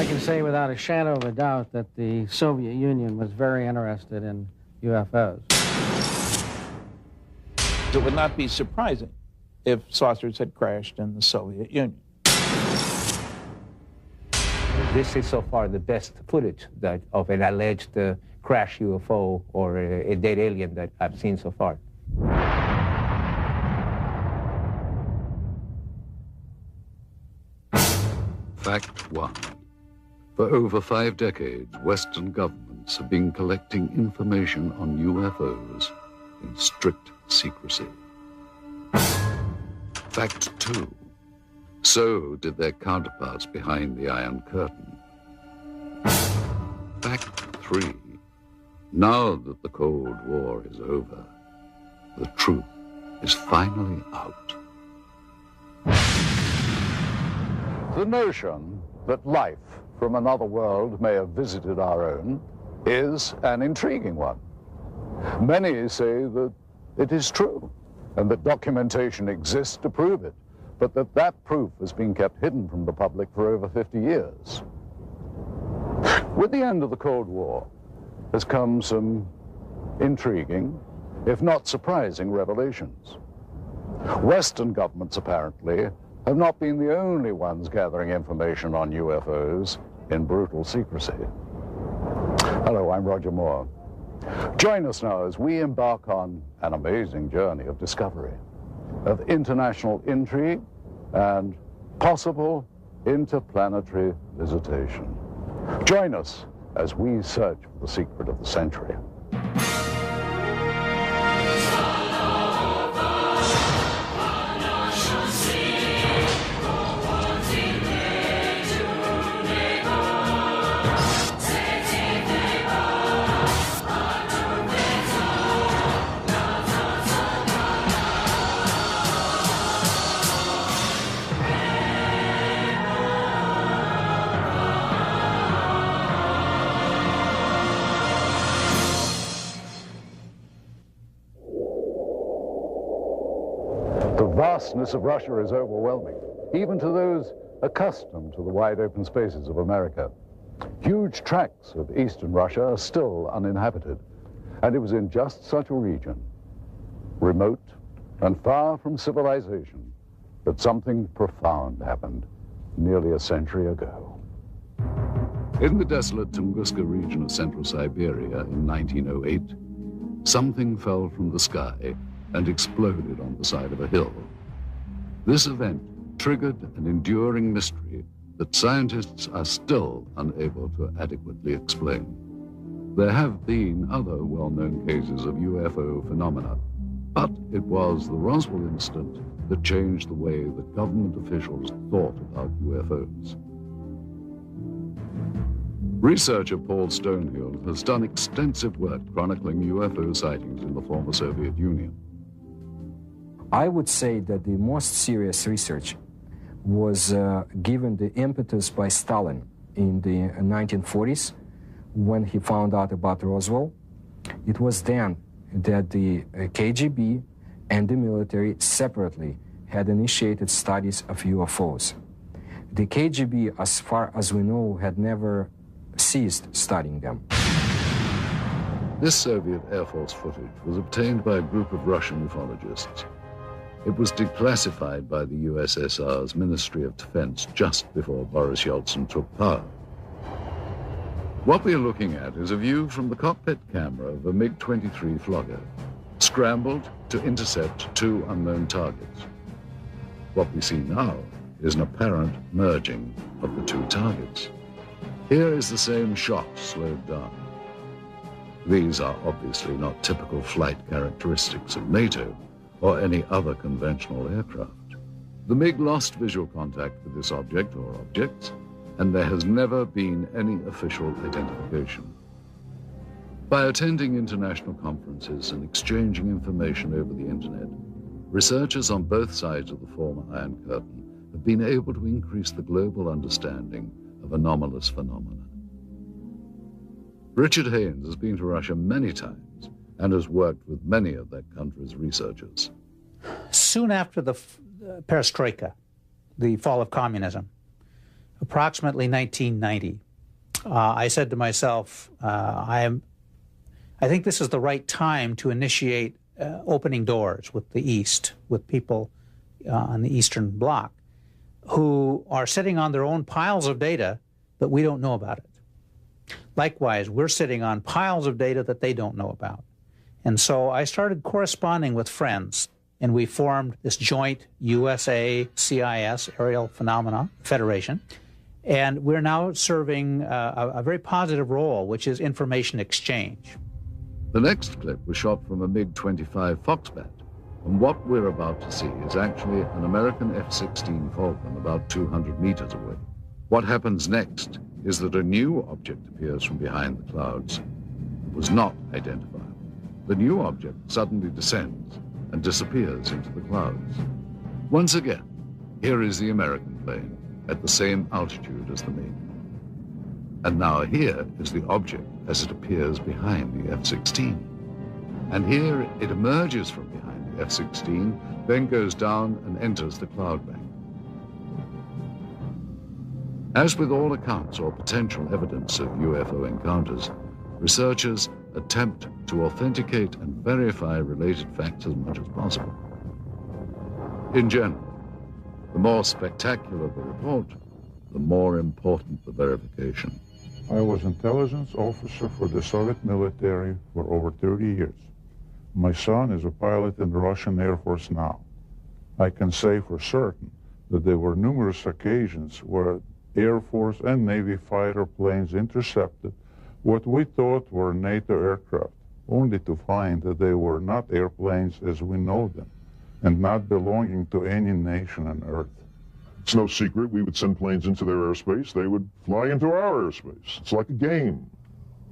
I can say without a shadow of a doubt that the Soviet Union was very interested in UFOs. It would not be surprising if saucers had crashed in the Soviet Union. This is so far the best footage of an alleged crash UFO or a dead alien that I've seen so far. Fact 1. For over 5 decades, Western governments have been collecting information on UFOs in strict secrecy. Fact 2. So did their counterparts behind the Iron Curtain. Fact 3. Now that the Cold War is over, the truth is finally out. The notion that life from another world may have visited our own is an intriguing one. Many say that it is true, and that documentation exists to prove it, but that proof has been kept hidden from the public for over 50 years. With the end of the Cold War has come some intriguing, if not surprising, revelations. Western governments, apparently, have not been the only ones gathering information on UFOs in brutal secrecy. Hello, I'm Roger Moore. Join us now as we embark on an amazing journey of discovery, of international intrigue, and possible interplanetary visitation. Join us as we search for the secret of the century. The vastness of Russia is overwhelming, even to those accustomed to the wide open spaces of America. Huge tracts of eastern Russia are still uninhabited, and it was in just such a region, remote and far from civilization, that something profound happened nearly a century ago. In the desolate Tunguska region of central Siberia in 1908, something fell from the sky and exploded on the side of a hill. This event triggered an enduring mystery that scientists are still unable to adequately explain. There have been other well-known cases of UFO phenomena, but it was the Roswell incident that changed the way that government officials thought about UFOs. Researcher Paul Stonehill has done extensive work chronicling UFO sightings in the former Soviet Union. I would say that the most serious research was given the impetus by Stalin in the 1940s when he found out about Roswell. It was then that the KGB and the military separately had initiated studies of UFOs. The KGB, as far as we know, had never ceased studying them. This Soviet Air Force footage was obtained by a group of Russian ufologists. It was declassified by the USSR's Ministry of Defense just before Boris Yeltsin took power. What we are looking at is a view from the cockpit camera of a MiG-23 Flogger, scrambled to intercept 2 unknown targets. What we see now is an apparent merging of the 2 targets. Here is the same shot slowed down. These are obviously not typical flight characteristics of NATO or any other conventional aircraft. The MiG lost visual contact with this object or objects, and there has never been any official identification. By attending international conferences and exchanging information over the internet, researchers on both sides of the former Iron Curtain have been able to increase the global understanding of anomalous phenomena. Richard Haynes has been to Russia many times and has worked with many of that country's researchers. Soon after the perestroika, the fall of communism, approximately 1990. I said to myself, I think this is the right time to initiate opening doors with the East, with people on the Eastern Bloc who are sitting on their own piles of data, but we don't know about it. Likewise, we're sitting on piles of data that they don't know about. And so I started corresponding with friends, and we formed this joint USA-CIS Aerial Phenomena Federation. And we're now serving a very positive role, which is information exchange. The next clip was shot from a MiG-25 Foxbat, and what we're about to see is actually an American F-16 Falcon about 200 meters away. What happens next is that a new object appears from behind the clouds. It was not identified. The new object suddenly descends and disappears into the clouds. Once again, here is the American plane at the same altitude as the MiG. And now here is the object as it appears behind the F-16. And here it emerges from behind the F-16, then goes down and enters the cloud bank. As with all accounts or potential evidence of UFO encounters, researchers attempt to authenticate and verify related facts as much as possible. In general, the more spectacular the report, the more important the verification. I was intelligence officer for the Soviet military for over 30 years. My son is a pilot in the Russian Air Force now. I can say for certain that there were numerous occasions where Air Force and Navy fighter planes intercepted what we thought were NATO aircraft, only to find that they were not airplanes as we know them, and not belonging to any nation on Earth. It's no secret we would send planes into their airspace. They would fly into our airspace. It's like a game,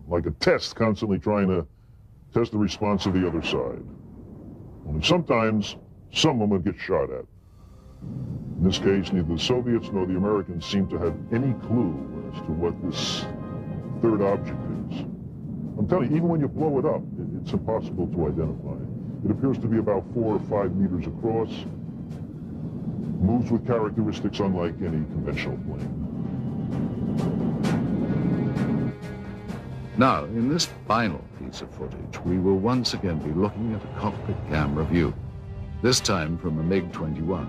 like a test, constantly trying to test the response of the other side. Only sometimes, someone would get shot at. In this case, neither the Soviets nor the Americans seem to have any clue as to what this third object is. I'm telling you, even when you blow it up, it's impossible to identify. It appears to be about 4 or 5 meters across, moves with characteristics unlike any conventional plane. Now, in this final piece of footage, we will once again be looking at a cockpit camera view, this time from a MiG-21.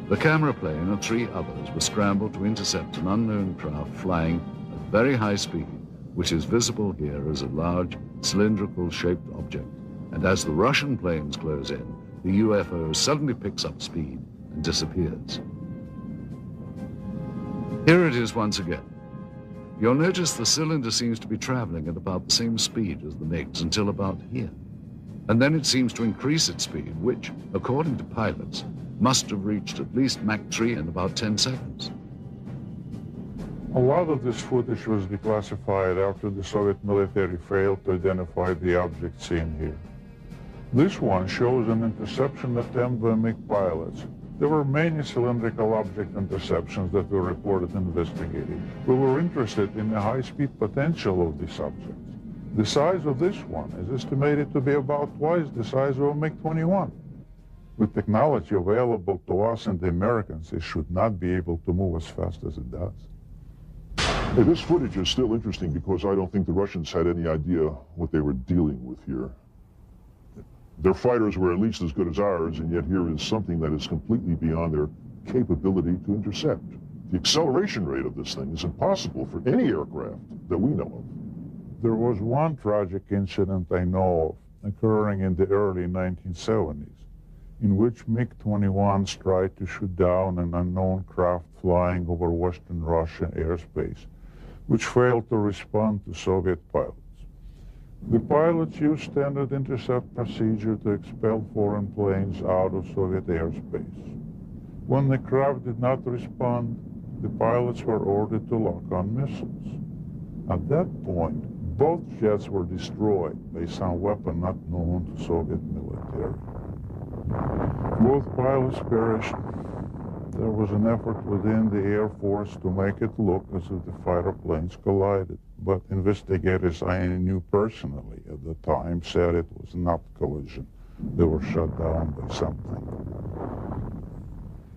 The camera plane and 3 others were scrambled to intercept an unknown craft flying at very high speed, which is visible here as a large, cylindrical-shaped object. And as the Russian planes close in, the UFO suddenly picks up speed and disappears. Here it is once again. You'll notice the cylinder seems to be traveling at about the same speed as the MiGs until about here. And then it seems to increase its speed, which, according to pilots, must have reached at least Mach 3 in about 10 seconds. A lot of this footage was declassified after the Soviet military failed to identify the object seen here. This one shows an interception attempt by MiG pilots. There were many cylindrical object interceptions that were reported investigating. We were interested in the high-speed potential of these objects. The size of this one is estimated to be about twice the size of a MiG-21. With technology available to us and the Americans, it should not be able to move as fast as it does. Hey, this footage is still interesting because I don't think the Russians had any idea what they were dealing with here. Their fighters were at least as good as ours, and yet here is something that is completely beyond their capability to intercept. The acceleration rate of this thing is impossible for any aircraft that we know of. There was one tragic incident I know of occurring in the early 1970s, in which MiG-21s tried to shoot down an unknown craft flying over Western Russian airspace, which failed to respond to Soviet pilots. The pilots used standard intercept procedure to expel foreign planes out of Soviet airspace. When the craft did not respond, the pilots were ordered to lock on missiles. At that point, both jets were destroyed by some weapon not known to Soviet military. Both pilots perished. There was an effort within the Air Force to make it look as if the fighter planes collided, but investigators I knew personally at the time said it was not collision. They were shot down by something.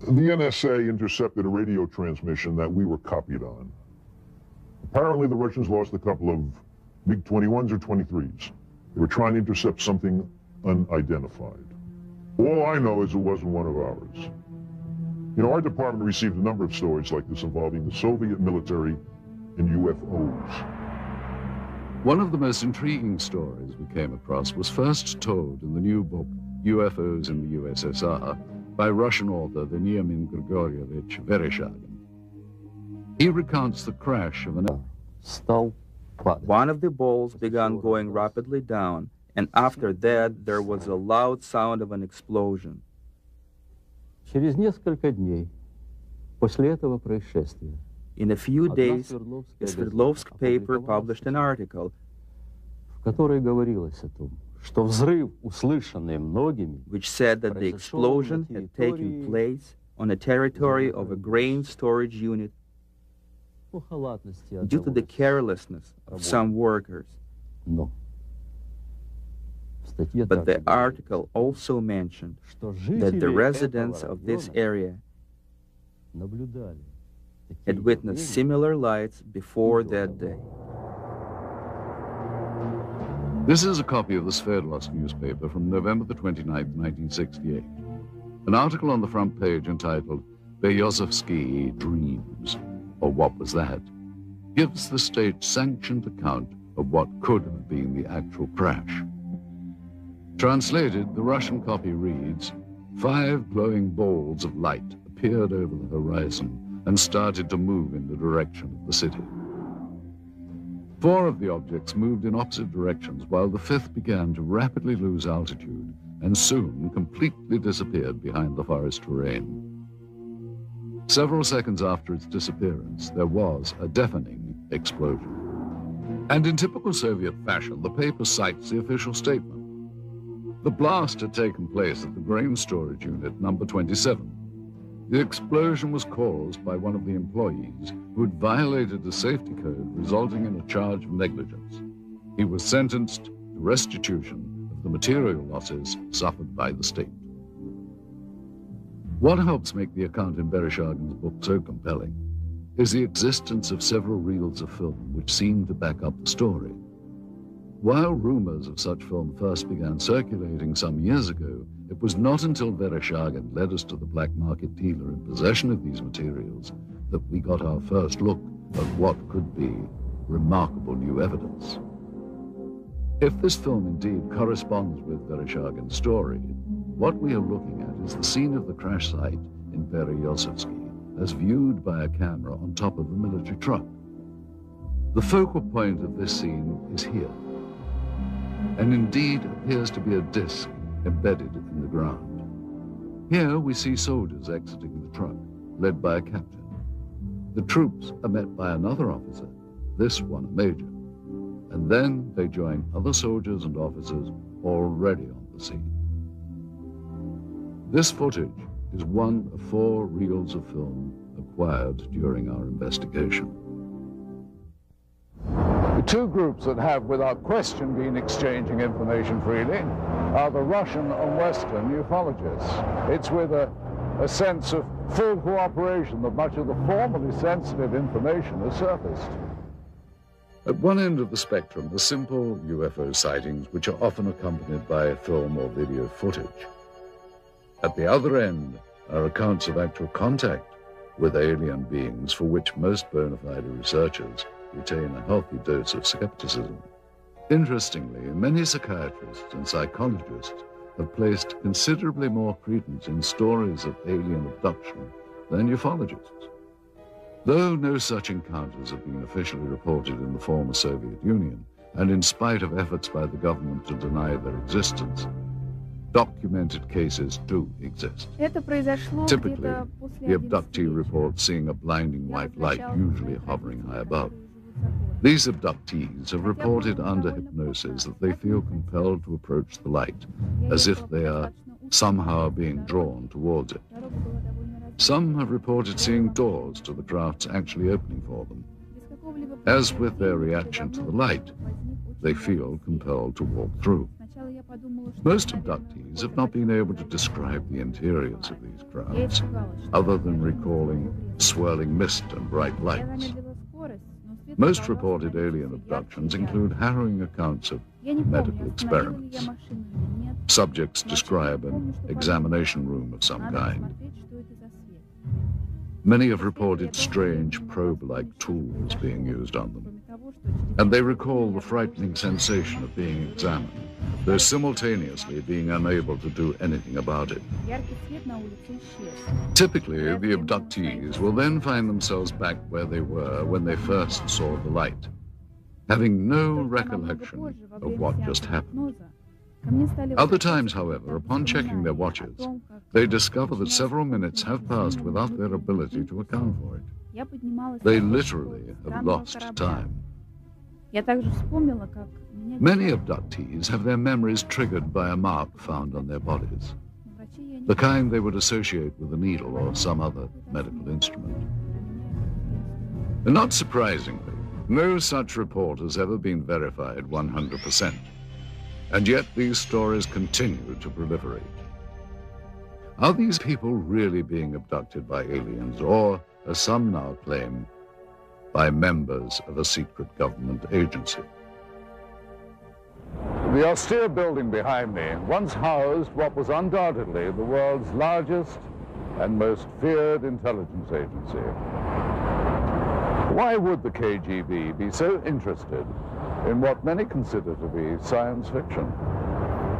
The NSA intercepted a radio transmission that we were copied on. Apparently, the Russians lost a couple of MiG-21s or 23s. They were trying to intercept something unidentified. All I know is it wasn't one of ours. You know, our department received a number of stories like this involving the Soviet military and UFOs. One of the most intriguing stories we came across was first told in the new book, UFOs in the USSR, by Russian author Veniamin Grigorievich Vereshchagin. He recounts the crash of an... One of the balls began going rapidly down, and after that there was a loud sound of an explosion. Через несколько дней после этого происшествия In a few days, a Sverdlovsk paper published an article в которой говорилось о том, что взрыв, услышанный многими, which said that the explosion had taken place on the territory of a grain storage unit due to the carelessness of some workers. But the article also mentioned that the residents of this area had witnessed similar lights before that day. This is a copy of the Sverdlovsk newspaper from November the 29th, 1968. An article on the front page entitled Berezovsky Dreams, or What Was That?, gives the state-sanctioned account of what could have been the actual crash. Translated, the Russian copy reads, 5 glowing balls of light appeared over the horizon and started to move in the direction of the city. 4 of the objects moved in opposite directions, while the 5th began to rapidly lose altitude and soon completely disappeared behind the forest terrain. Several seconds after its disappearance, there was a deafening explosion. And in typical Soviet fashion, the paper cites the official statement. The blast had taken place at the grain storage unit number 27. The explosion was caused by one of the employees who had violated the safety code, resulting in a charge of negligence. He was sentenced to restitution of the material losses suffered by the state. What helps make the account in Vereshchagin's book so compelling is the existence of several reels of film which seem to back up the story. While rumors of such film first began circulating some years ago, it was not until Vereshchagin led us to the black market dealer in possession of these materials that we got our first look at what could be remarkable new evidence. If this film indeed corresponds with Vereshchagin's story, what we are looking at is the scene of the crash site in Berezovsky as viewed by a camera on top of a military truck. The focal point of this scene is here, and indeed appears to be a disc embedded in the ground. Here we see soldiers exiting the truck, led by a captain. The troops are met by another officer, this one a major, and then they join other soldiers and officers already on the scene. This footage is one of 4 reels of film acquired during our investigation. The 2 groups that have, without question, been exchanging information freely are the Russian and Western ufologists. It's with a sense of full cooperation that much of the formerly sensitive information has surfaced. At one end of the spectrum are simple UFO sightings, which are often accompanied by film or video footage. At the other end are accounts of actual contact with alien beings, for which most bona fide researchers retain a healthy dose of skepticism. Interestingly, many psychiatrists and psychologists have placed considerably more credence in stories of alien abduction than ufologists. Though no such encounters have been officially reported in the former Soviet Union, and in spite of efforts by the government to deny their existence, documented cases do exist. Typically, the abductee reports seeing a blinding white light, usually hovering high above. These abductees have reported under hypnosis that they feel compelled to approach the light, as if they are somehow being drawn towards it. Some have reported seeing doors to the crafts actually opening for them. As with their reaction to the light, they feel compelled to walk through. Most abductees abductees have not been able to describe the interiors of these crafts, other than recalling swirling mist and bright lights. Most reported alien abductions include harrowing accounts of medical experiments. Subjects describe an examination room of some kind. Many have reported strange probe-like tools being used on them, and they recall the frightening sensation of being examined, though simultaneously being unable to do anything about it. Typically, the abductees will then find themselves back where they were when they first saw the light, having no recollection of what just happened. Other times, however, upon checking their watches, they discover that several minutes have passed without their ability to account for it. They literally have lost time. Many abductees have their memories triggered by a mark found on their bodies, the kind they would associate with a needle or some other medical instrument. And not surprisingly, no such report has ever been verified 100%. And yet these stories continue to proliferate. Are these people really being abducted by aliens, or, as some now claim, by members of a secret government agency? The austere building behind me once housed what was undoubtedly the world's largest and most feared intelligence agency. Why would the KGB be so interested in what many consider to be science fiction?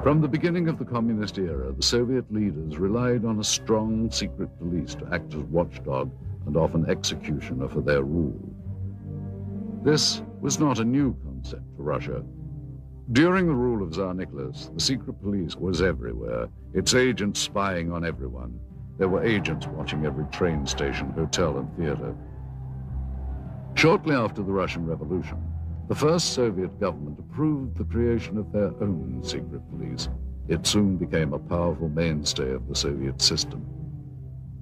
From the beginning of the communist era, the Soviet leaders relied on a strong secret police to act as watchdog and often executioner for their rule. This was not a new concept for Russia. During the rule of Tsar Nicholas, the secret police was everywhere, its agents spying on everyone. There were agents watching every train station, hotel, and theater. Shortly after the Russian Revolution, the first Soviet government approved the creation of their own secret police. It soon became a powerful mainstay of the Soviet system.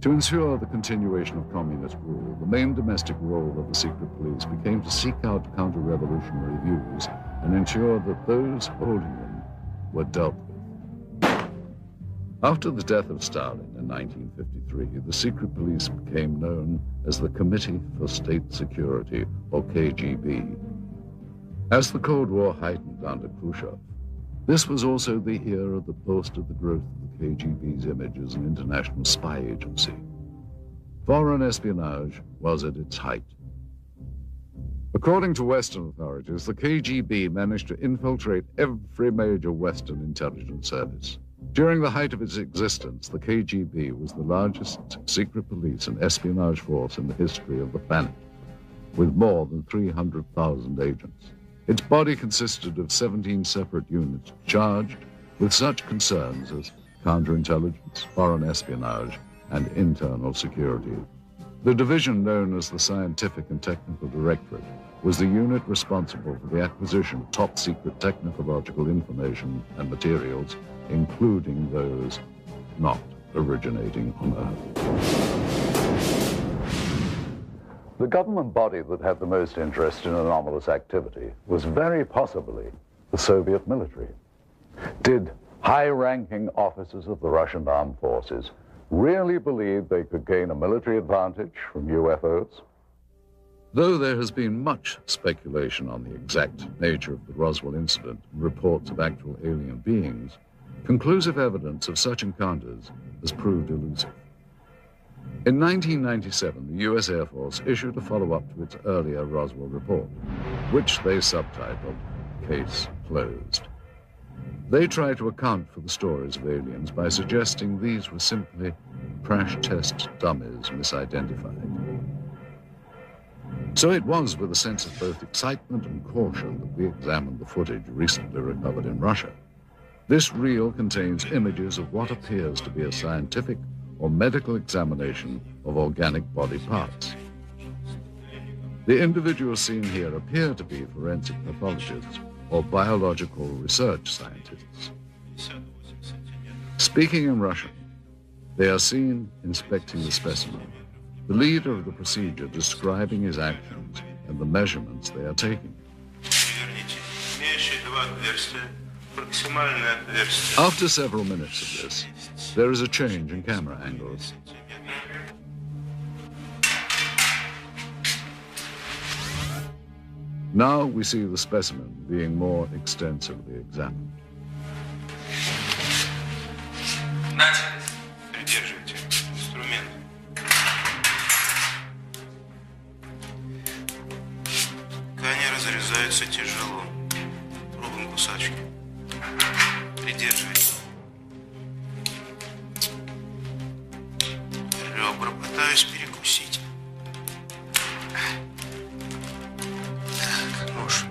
To ensure the continuation of communist rule, the main domestic role of the secret police became to seek out counter-revolutionary views and ensure that those holding them were dealt with. After the death of Stalin in 1953, the secret police became known as the Committee for State Security, or KGB. As the Cold War heightened under Khrushchev, this was also the era that boasted the growth of the KGB's image as an international spy agency. Foreign espionage was at its height. According to Western authorities, the KGB managed to infiltrate every major Western intelligence service. During the height of its existence, the KGB was the largest secret police and espionage force in the history of the planet, with more than 300,000 agents. Its body consisted of 17 separate units charged with such concerns as counterintelligence, foreign espionage, and internal security. The division known as the Scientific and Technical Directorate was the unit responsible for the acquisition of top-secret technological information and materials, including those not originating on Earth. The government body that had the most interest in anomalous activity was very possibly the Soviet military. Did high-ranking officers of the Russian armed forces really believe they could gain a military advantage from UFOs? Though there has been much speculation on the exact nature of the Roswell incident and reports of actual alien beings, conclusive evidence of such encounters has proved elusive. In 1997, the U.S. Air Force issued a follow-up to its earlier Roswell report, which they subtitled Case Closed. They tried to account for the stories of aliens by suggesting these were simply crash test dummies misidentified. So it was with a sense of both excitement and caution that we examined the footage recently recovered in Russia. This reel contains images of what appears to be a scientific or medical examination of organic body parts. The individuals seen here appear to be forensic pathologists or biological research scientists. Speaking in Russian, they are seen inspecting the specimen, the leader of the procedure describing his actions and the measurements they are taking. After several minutes of this, there is a change in camera angles. Now we see the specimen being more extensively examined. Придерживайте инструмент. Ткани разрезаются тяжело. Пробуем кусачки. Придерживайте. Ребра пытаюсь перекусить. Так, нож.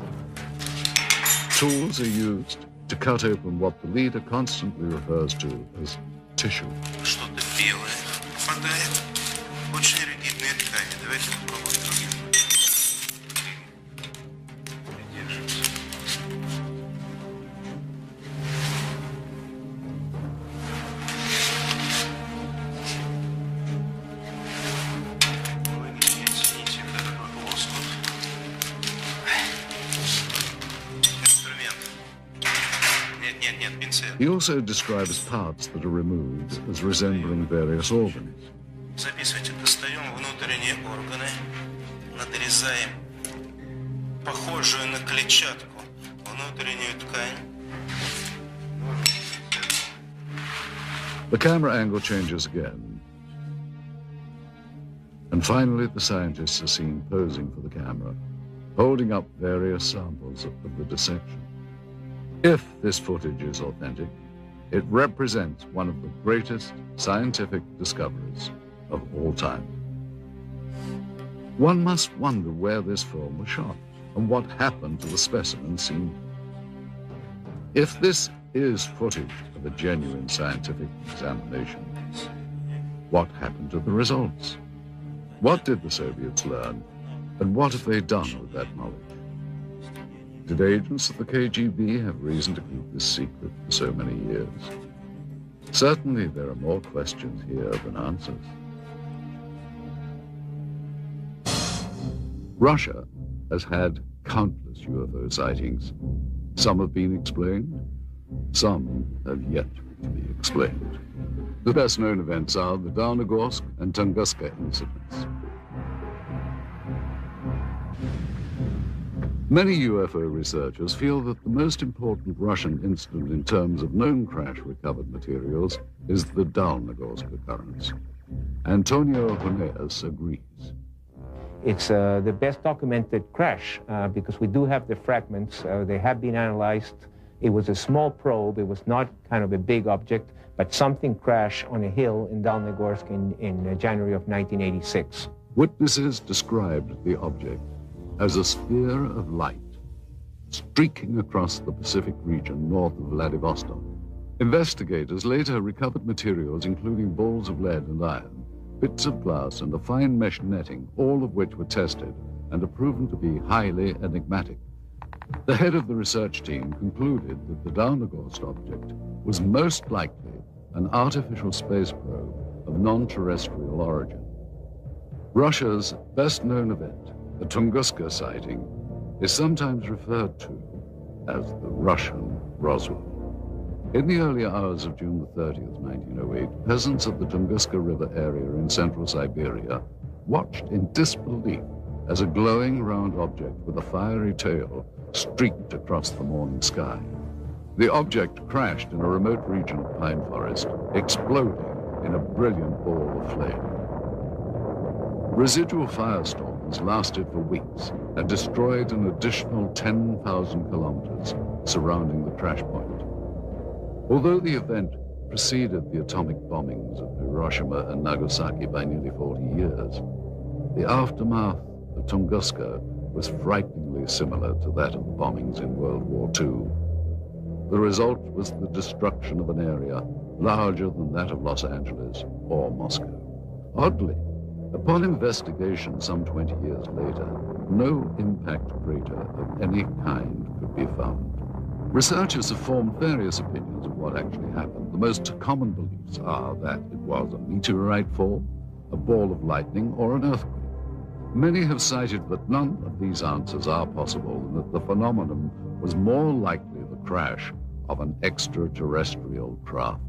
Tools are used to cut open what the leader constantly refers to as tissue. Что-то белое попадает. Очень ригидные ткани. Давайте попробуем другим. Придерживайся. Вы не оцените вот этот вот лоскут. Инструмент. Нет, пинцет. He also describes parts that are removed as resembling various organs. Записывайте, достаем внутренние органы, надрезаем похожую на клетчатку внутреннюю ткань. The camera angle changes again. And finally, the scientists are seen posing for the camera, holding up various samples of the dissection. If this footage is authentic, it represents one of the greatest scientific discoveries of all time. One must wonder where this film was shot and what happened to the specimen seen. If this is footage of a genuine scientific examination, what happened to the results? What did the Soviets learn, and what have they done with that knowledge? Did agents of the KGB have reason to keep this secret for so many years? Certainly there are more questions here than answers. Russia has had countless UFO sightings. Some have been explained, some have yet to be explained. The best known events are the Downogorsk and Tunguska incidents. Many UFO researchers feel that the most important Russian incident in terms of known crash recovered materials is the Downogorsk occurrence. Antonio Huneas agrees. It's the best documented crash because we do have the fragments. They have been analyzed. It was a small probe. It was not kind of a big object, but something crashed on a hill in Downogorsk in January of 1986. Witnesses described the object as a sphere of light streaking across the Pacific region north of Vladivostok. Investigators later recovered materials including balls of lead and iron, bits of glass, and a fine mesh netting, all of which were tested and are proven to be highly enigmatic. The head of the research team concluded that the Downogorsk object was most likely an artificial space probe of non-terrestrial origin. Russia's best-known event, the Tunguska sighting, is sometimes referred to as the Russian Roswell. In the early hours of June the 30th, 1908, peasants of the Tunguska River area in central Siberia watched in disbelief as a glowing round object with a fiery tail streaked across the morning sky. The object crashed in a remote region of pine forest, exploding in a brilliant ball of flame. Residual firestorms lasted for weeks and destroyed an additional 10,000 kilometers surrounding the crash point. Although the event preceded the atomic bombings of Hiroshima and Nagasaki by nearly 40 years, the aftermath of Tunguska was frighteningly similar to that of the bombings in World War II. The result was the destruction of an area larger than that of Los Angeles or Moscow. Oddly, upon investigation some 20 years later, no impact crater of any kind could be found. Researchers have formed various opinions of what actually happened. The most common beliefs are that it was a meteorite fall, a ball of lightning, or an earthquake. Many have cited that none of these answers are possible and that the phenomenon was more likely the crash of an extraterrestrial craft.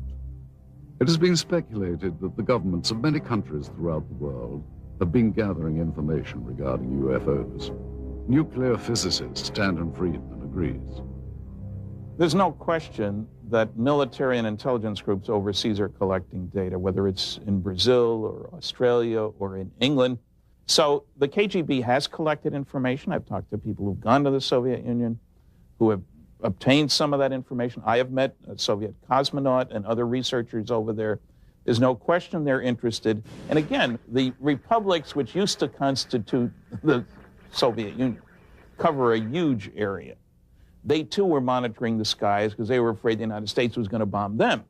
It has been speculated that the governments of many countries throughout the world have been gathering information regarding UFOs. Nuclear physicist Stanton Friedman agrees. There's no question that military and intelligence groups overseas are collecting data, whether it's in Brazil or Australia or in England. So the KGB has collected information. I've talked to people who've gone to the Soviet Union, who have obtained some of that information. I have met a Soviet cosmonaut and other researchers over there. There's no question they're interested. And again, the republics which used to constitute the Soviet Union cover a huge area. They too were monitoring the skies because they were afraid the United States was going to bomb them.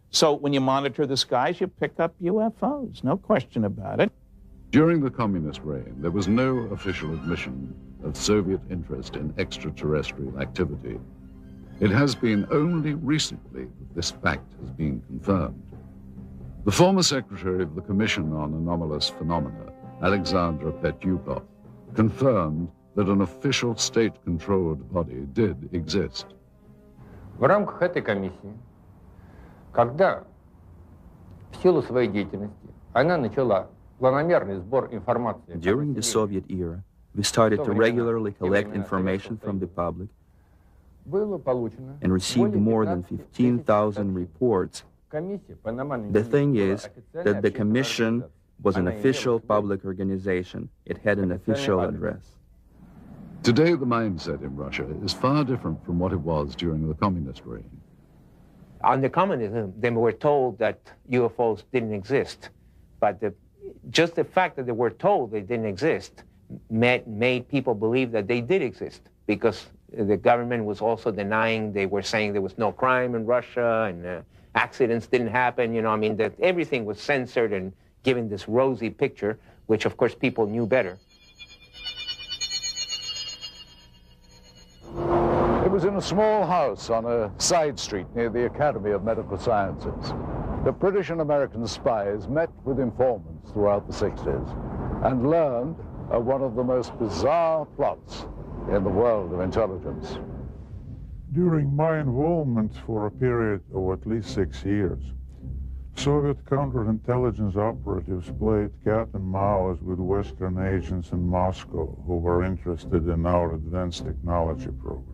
So when you monitor the skies, you pick up UFOs, no question about it. During the communist reign, there was no official admission of Soviet interest in extraterrestrial activity. It has been only recently that this fact has been confirmed. The former secretary of the Commission on Anomalous Phenomena, Alexandra Petyukov, confirmed that an official state-controlled body did exist. В рамках этой комиссии, когда в силу своей деятельности она начала планомерный сбор информации. During the Soviet era, we started to regularly collect information from the public and received more than 15,000 reports. The thing is that the commission was an official public organization. It had an official address. Today, the mindset in Russia is far different from what it was during the communist reign. Under communism, they were told that UFOs didn't exist, but just the fact that they were told they didn't exist made people believe that they did exist, because the government was also denying. They were saying there was no crime in Russia and accidents didn't happen. You know, I mean, that everything was censored and given this rosy picture, which of course people knew better. It was in a small house on a side street near the Academy of Medical Sciences. The British and American spies met with informants throughout the 60s and learned of one of the most bizarre plots in the world of intelligence. During my involvement for a period of at least 6 years, Soviet counterintelligence operatives played cat and mouse with Western agents in Moscow who were interested in our advanced technology programs.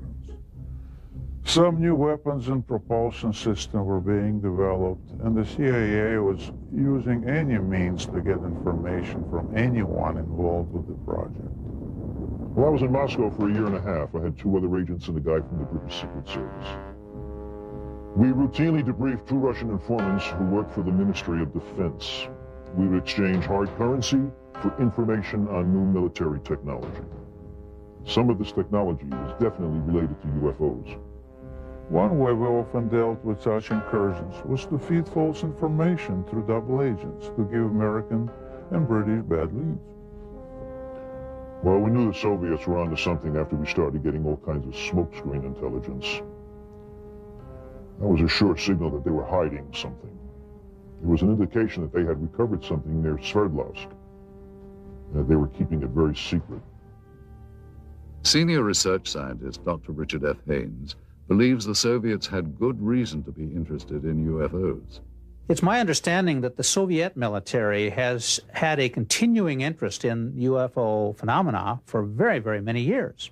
Some new weapons and propulsion systems were being developed, and the CIA was using any means to get information from anyone involved with the project. Well, I was in Moscow for a year and a half. I had 2 other agents and a guy from the British Secret Service. We routinely debriefed 2 Russian informants who worked for the Ministry of Defense. We would exchange hard currency for information on new military technology. Some of this technology was definitely related to UFOs. One way we often dealt with such incursions was to feed false information through double agents to give American and British bad leads. Well, we knew the Soviets were onto something after we started getting all kinds of smokescreen intelligence. That was a sure signal that they were hiding something. It was an indication that they had recovered something near Sverdlovsk. They were keeping it very secret. Senior research scientist Dr. Richard F. Haynes believes the Soviets had good reason to be interested in UFOs. It's my understanding that the Soviet military has had a continuing interest in UFO phenomena for very, very many years.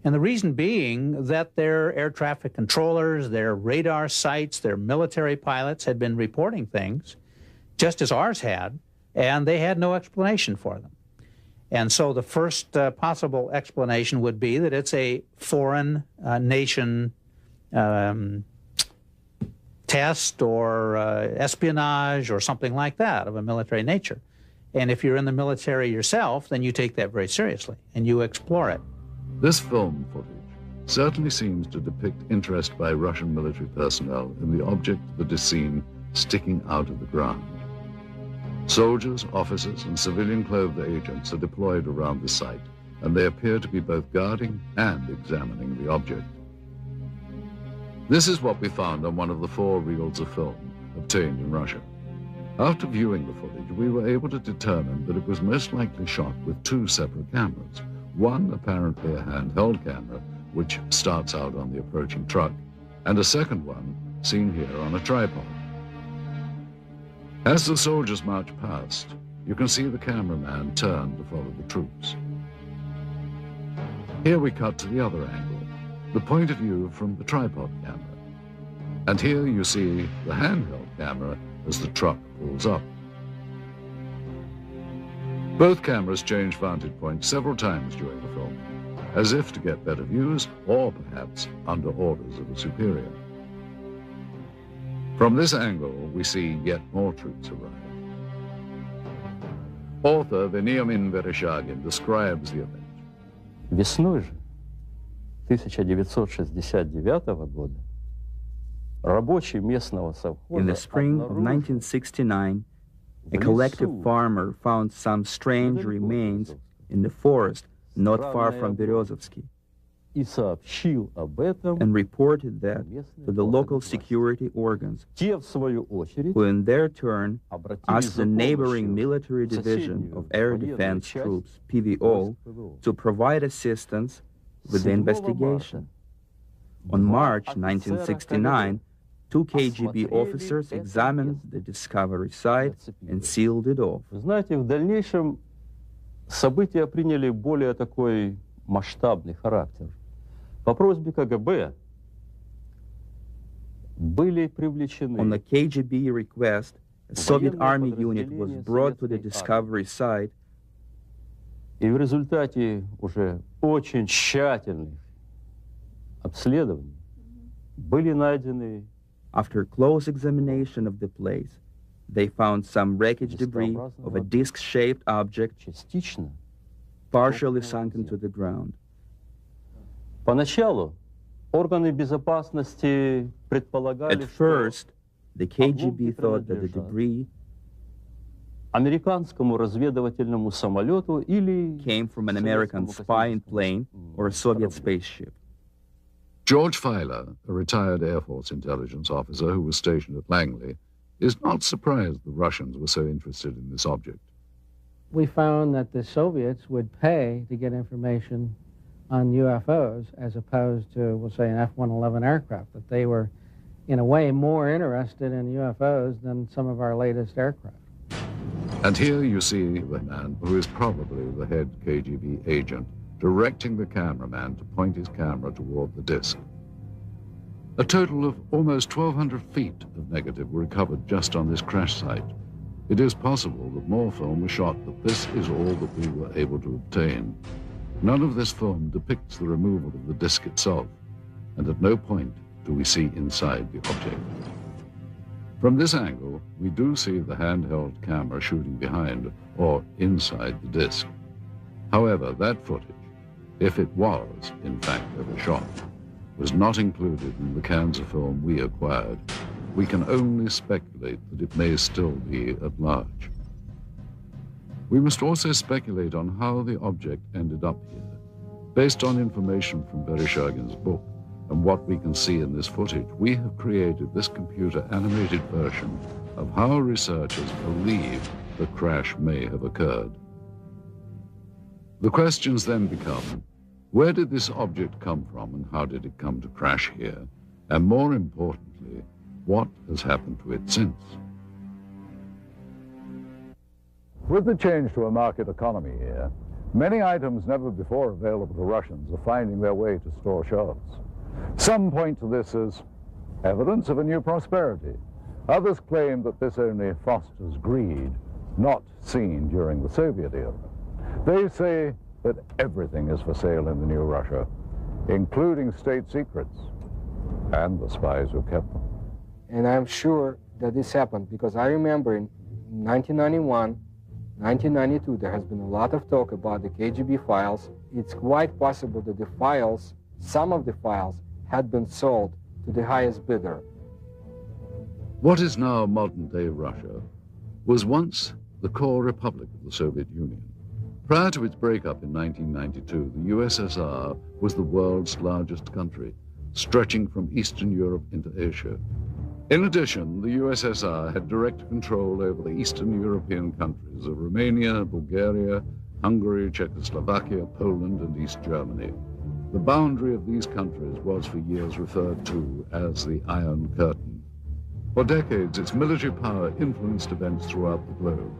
And the reason being that their air traffic controllers, their radar sites, their military pilots had been reporting things, just as ours had, and they had no explanation for them. And so the first possible explanation would be that it's a foreign nation test or espionage or something like that of a military nature. And if you're in the military yourself, then you take that very seriously and you explore it. This film footage certainly seems to depict interest by Russian military personnel in the object that is seen sticking out of the ground. Soldiers, officers, and civilian-clothed agents are deployed around the site, and they appear to be both guarding and examining the object. This is what we found on one of the 4 reels of film obtained in Russia. After viewing the footage, we were able to determine that it was most likely shot with 2 separate cameras. One apparently a handheld camera, which starts out on the approaching truck, and a second one seen here on a tripod. As the soldiers march past, you can see the cameraman turn to follow the troops. Here we cut to the other angle, the point of view from the tripod camera. And here you see the handheld camera as the truck pulls up. Both cameras change vantage points several times during the film, as if to get better views or perhaps under orders of a superior. From this angle, we see yet more troops arrive. Author Veniamin Vereshchagin describes the event. Весной же 1969 года рабочие местного совхоза In the spring of 1969, a collective farmer found some strange remains in the forest not far from Berezovsky и сообщил об этом, and reported that to the local security organs, те в свою очередь who in their turn обратились asked за the neighboring помощью military в division соседнюю of air военную defense часть troops, PVO, ПВО. to provide assistance with the 7 investigation. марта On два March офицера 1969, two KGB officers examined the discovery site and sealed it off. Вы знаете, в дальнейшем события приняли более такой масштабный характер. По просьбе КГБ были привлечены On the KGB request, a Soviet army unit was brought to the discovery site, и в результате уже очень тщательных обследований были найдены after close examination of the place. They found some wreckage debris of a disc-shaped object частично. partially sunken to the ground. Поначалу органы безопасности предполагали, At first, the KGB thought that the debris американскому разведывательному самолету или came from an American spying plane or a Soviet spaceship. George Filer, a retired Air Force intelligence officer who was stationed at Langley, is not surprised the Russians were so interested in this object. We found that the Soviets would pay to get information on UFOs as opposed to, we'll say, an F-111 aircraft, that they were, in a way, more interested in UFOs than some of our latest aircraft. And here you see the man who is probably the head KGB agent directing the cameraman to point his camera toward the disc. A total of almost 1,200 feet of negative were recovered just on this crash site. It is possible that more film was shot, but this is all that we were able to obtain. None of this film depicts the removal of the disc itself, and at no point do we see inside the object. From this angle, we do see the handheld camera shooting behind or inside the disc. However, that footage, if it was, in fact, ever shot, was not included in the cans of film we acquired. We can only speculate that it may still be at large. We must also speculate on how the object ended up here. Based on information from Vereshchagin's book and what we can see in this footage, we have created this computer-animated version of how researchers believe the crash may have occurred. The questions then become, where did this object come from and how did it come to crash here? And more importantly, what has happened to it since? With the change to a market economy here, many items never before available to Russians are finding their way to store shelves. Some point to this as evidence of a new prosperity. Others claim that this only fosters greed, not seen during the Soviet era. They say that everything is for sale in the new Russia, including state secrets and the spies who kept them. And I'm sure that this happened because I remember in 1991, 1992, there has been a lot of talk about the KGB files. It's quite possible that the files, some of the files, had been sold to the highest bidder. What is now modern-day Russia was once the core republic of the Soviet Union. Prior to its breakup in 1992, the USSR was the world's largest country, stretching from Eastern Europe into Asia. In addition, the USSR had direct control over the Eastern European countries of Romania, Bulgaria, Hungary, Czechoslovakia, Poland, and East Germany. The boundary of these countries was for years referred to as the Iron Curtain. For decades, its military power influenced events throughout the globe.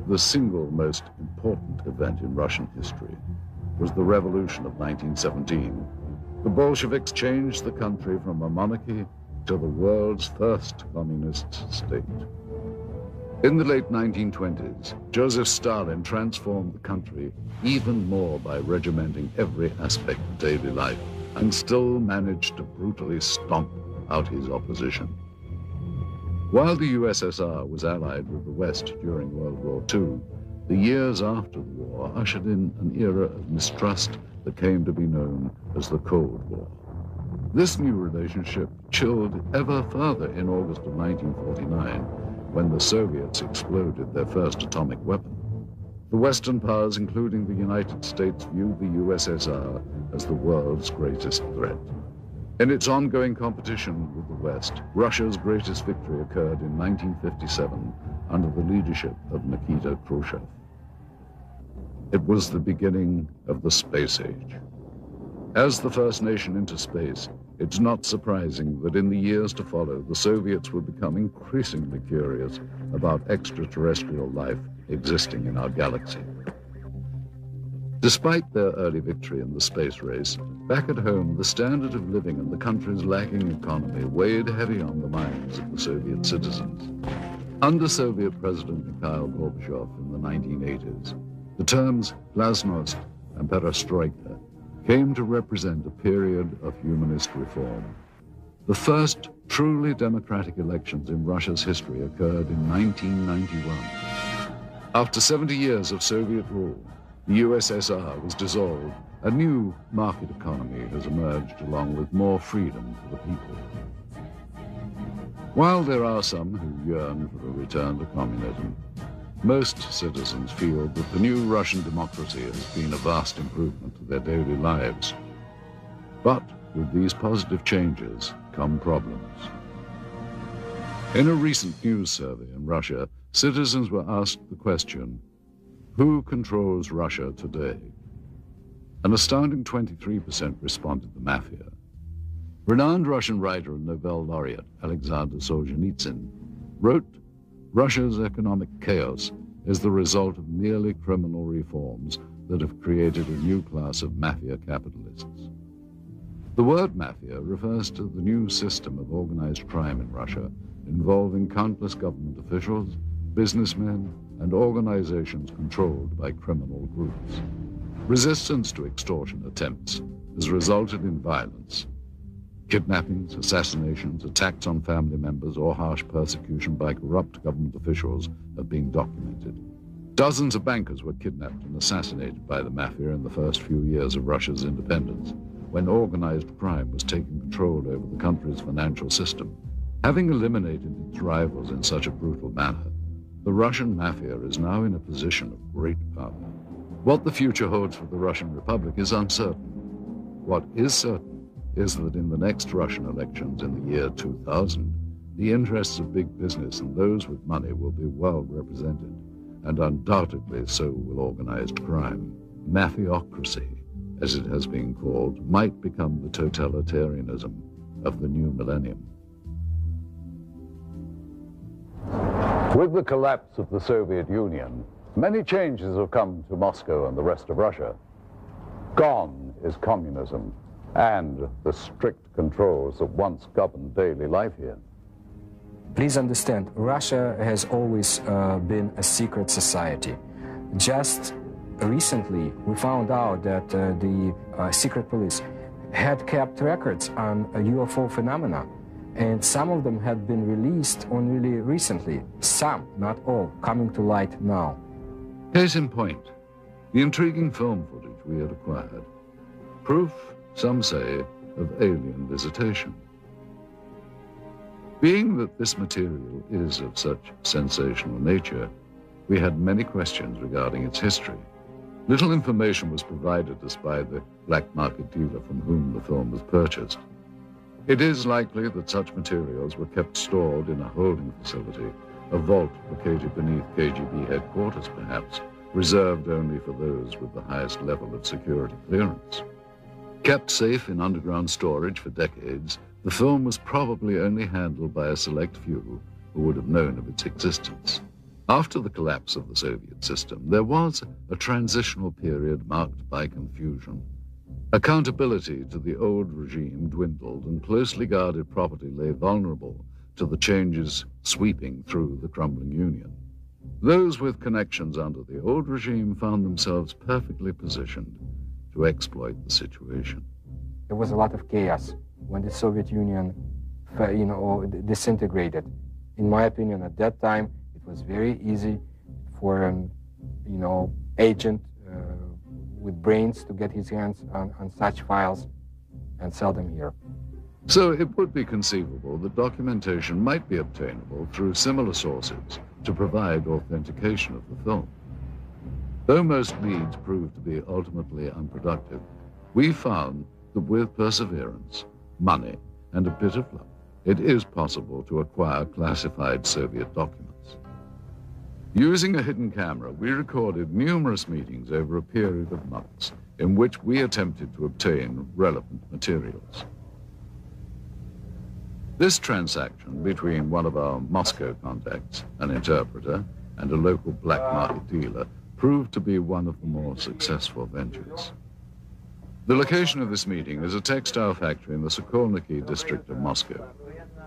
The single most important event in Russian history was the Revolution of 1917. The Bolsheviks changed the country from a monarchy to the world's first communist state. In the late 1920s, Joseph Stalin transformed the country even more by regimenting every aspect of daily life, and still managed to brutally stomp out his opposition. While the USSR was allied with the West during World War II, the years after the war ushered in an era of mistrust that came to be known as the Cold War. This new relationship chilled ever further in August of 1949, when the Soviets exploded their first atomic weapon. The Western powers, including the United States, viewed the USSR as the world's greatest threat. In its ongoing competition with the West, Russia's greatest victory occurred in 1957 under the leadership of Nikita Khrushchev. It was the beginning of the space age. As the first nation into space, it's not surprising that in the years to follow, the Soviets would become increasingly curious about extraterrestrial life existing in our galaxy. Despite their early victory in the space race, back at home, the standard of living and the country's lagging economy weighed heavy on the minds of the Soviet citizens. Under Soviet President Mikhail Gorbachev in the 1980s, the terms glasnost and perestroika came to represent a period of humanist reform. The first truly democratic elections in Russia's history occurred in 1991. After 70 years of Soviet rule, the USSR was dissolved. A new market economy has emerged along with more freedom for the people. While there are some who yearn for a return to communism, most citizens feel that the new Russian democracy has been a vast improvement to their daily lives. But with these positive changes come problems. In a recent news survey in Russia, citizens were asked the question, who controls Russia today? An astounding 23% responded the mafia. Renowned Russian writer and Nobel laureate Alexander Solzhenitsyn wrote, Russia's economic chaos is the result of nearly criminal reforms that have created a new class of mafia capitalists. The word mafia refers to the new system of organized crime in Russia, involving countless government officials, businessmen, and organizations controlled by criminal groups. Resistance to extortion attempts has resulted in violence. Kidnappings, assassinations, attacks on family members, or harsh persecution by corrupt government officials have been documented. Dozens of bankers were kidnapped and assassinated by the mafia in the first few years of Russia's independence, when organized crime was taking control over the country's financial system. Having eliminated its rivals in such a brutal manner, the Russian mafia is now in a position of great power. What the future holds for the Russian Republic is uncertain. What is certain is that in the next Russian elections in the year 2000, the interests of big business and those with money will be well represented, and undoubtedly so will organized crime. Mafiocracy, as it has been called, might become the totalitarianism of the new millennium. With the collapse of the Soviet Union, many changes have come to Moscow and the rest of Russia. Gone is communism and the strict controls that once governed daily life here. Please understand, Russia has always been a secret society. Just recently, we found out that the secret police had kept records on UFO phenomena, and some of them had been released only recently. Some, not all, coming to light now. Case in point, the intriguing film footage we had acquired. Proof, some say, of alien visitation. Being that this material is of such sensational nature, we had many questions regarding its history. Little information was provided us by the black market dealer from whom the film was purchased. It is likely that such materials were kept stored in a holding facility, a vault located beneath KGB headquarters perhaps, reserved only for those with the highest level of security clearance. Kept safe in underground storage for decades, the film was probably only handled by a select few who would have known of its existence. After the collapse of the Soviet system, there was a transitional period marked by confusion. Accountability to the old regime dwindled, and closely guarded property lay vulnerable to the changes sweeping through the crumbling Union. Those with connections under the old regime found themselves perfectly positioned to exploit the situation. There was a lot of chaos when the Soviet Union, disintegrated. In my opinion, at that time, it was very easy for an, agent with brains to get his hands on such files and sell them here. So it would be conceivable that documentation might be obtainable through similar sources to provide authentication of the film. Though most leads proved to be ultimately unproductive, we found that with perseverance, money, and a bit of luck, it is possible to acquire classified Soviet documents. Using a hidden camera, we recorded numerous meetings over a period of months in which we attempted to obtain relevant materials. This transaction between one of our Moscow contacts, an interpreter, and a local black market dealer proved to be one of the more successful ventures. The location of this meeting is a textile factory in the Sokolniki district of Moscow.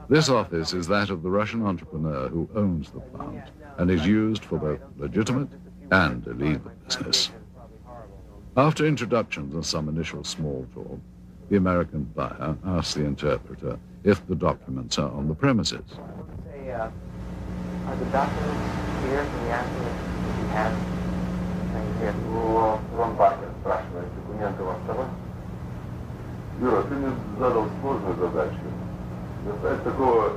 This office is that of the Russian entrepreneur who owns the plant and is used for both legitimate and illegal business. After introductions and some initial small talk, the American buyer asks the interpreter if the documents are on the premises. Are the documents here? Can you ask me if you have anything here? Вон Барбер спрашивает, документы у вас с собой? Юра, ты мне задал сложную задачу. Достать такого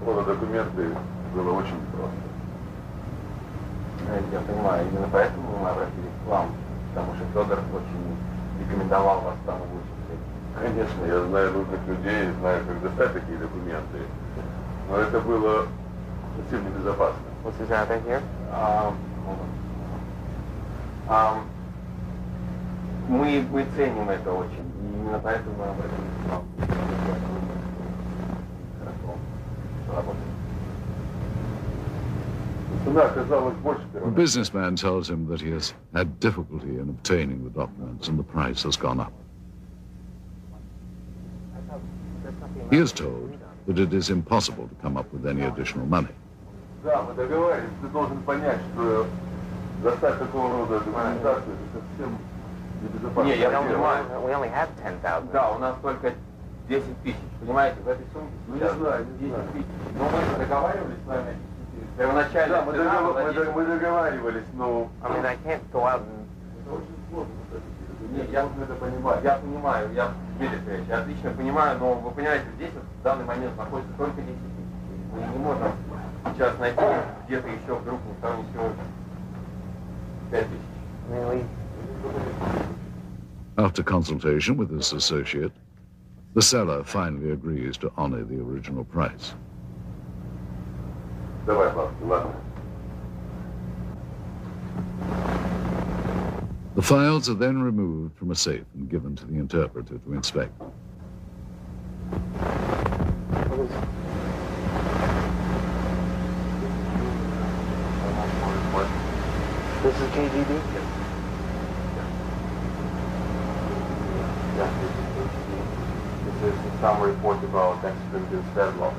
рода документы было очень просто. Я понимаю, именно поэтому мы обратились к вам, потому что Федор очень рекомендовал вас там улучшить. Конечно, я знаю нужных людей, знаю, как достать такие документы, но это было совсем небезопасно. What's his address here? Мы ценим это очень, и именно поэтому мы обратились к вам. Хорошо, работаем. The businessman tells him that he has had difficulty in obtaining the documents and the price has gone up. He is told that it is impossible to come up with any additional money. Да, мы договаривались, ты должен понять, что достать такого рода документацию это совсем небезопасно. Не, я понимаю, we only have 10,000. Да, у нас только 10 тысяч, понимаете, в этой сумке сейчас 10 тысяч. Но мы договаривались с вами первоначально. Да, мы договаривались, но... I mean, I can't go out and... Это очень сложно, нет, я это понимаю. Я понимаю, я отлично понимаю, но вы понимаете, здесь вот в данный момент находится только 10 тысяч. Мы не можем сейчас найти где-то еще вдруг там еще 5 тысяч. After consultation with his associate, the seller finally agrees to honor the original price. Давай, ладно. The files are then removed from a safe and given to the interpreter to inspect. This is KGB? Yes. Yeah, this is KGB. This is some report about accident in Sverdlov.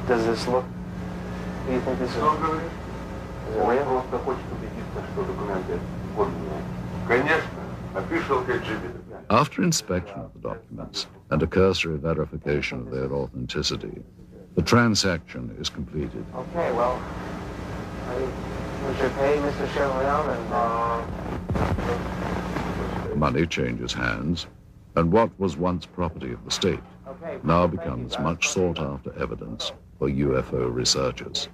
Does this look... Do you think this is... Он просто хочет убедиться, что документы подлинные. Конечно, official KGB. After inspection of the documents and a cursory verification of their authenticity, the transaction is completed. Okay, well, we should pay Mr. Chevalier and... Money changes hands, and what was once property of the state now becomes much sought-after evidence for UFO researchers.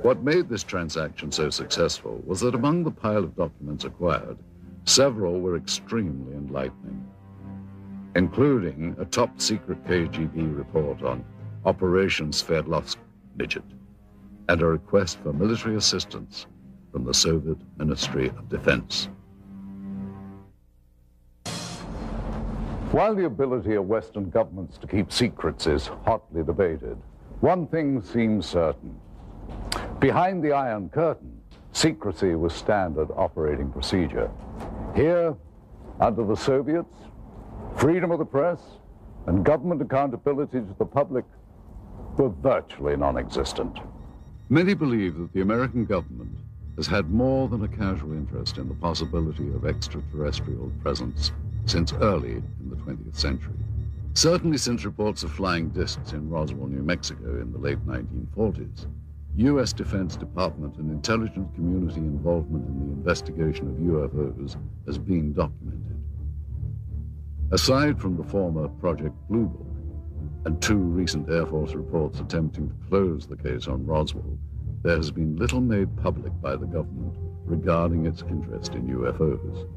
What made this transaction so successful was that among the pile of documents acquired, several were extremely enlightening, including a top-secret KGB report on Operation Sverdlovsk Midget and a request for military assistance from the Soviet Ministry of Defense. While the ability of Western governments to keep secrets is hotly debated, one thing seems certain. Behind the Iron Curtain, secrecy was standard operating procedure. Here, under the Soviets, freedom of the press and government accountability to the public were virtually non-existent. Many believe that the American government has had more than a casual interest in the possibility of extraterrestrial presence since early in the 20th century. Certainly since reports of flying discs in Roswell, New Mexico in the late 1940s, U.S. Defense Department and intelligence community involvement in the investigation of UFOs has been documented. Aside from the former Project Blue Book and 2 recent Air Force reports attempting to close the case on Roswell, there has been little made public by the government regarding its interest in UFOs.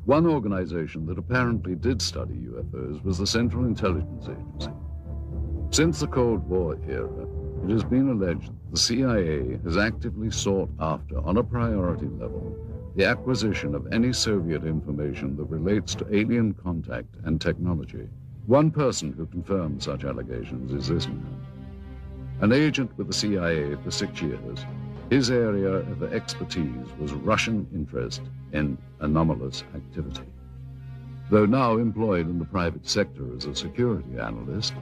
One organization that apparently did study UFOs was the Central Intelligence Agency. Since the Cold War era, it has been alleged that the CIA has actively sought after, on a priority level, the acquisition of any Soviet information that relates to alien contact and technology. One person who confirmed such allegations is this man. An agent with the CIA for 6 years, his area of expertise was Russian interest in anomalous activity. Though now employed in the private sector as a security analyst,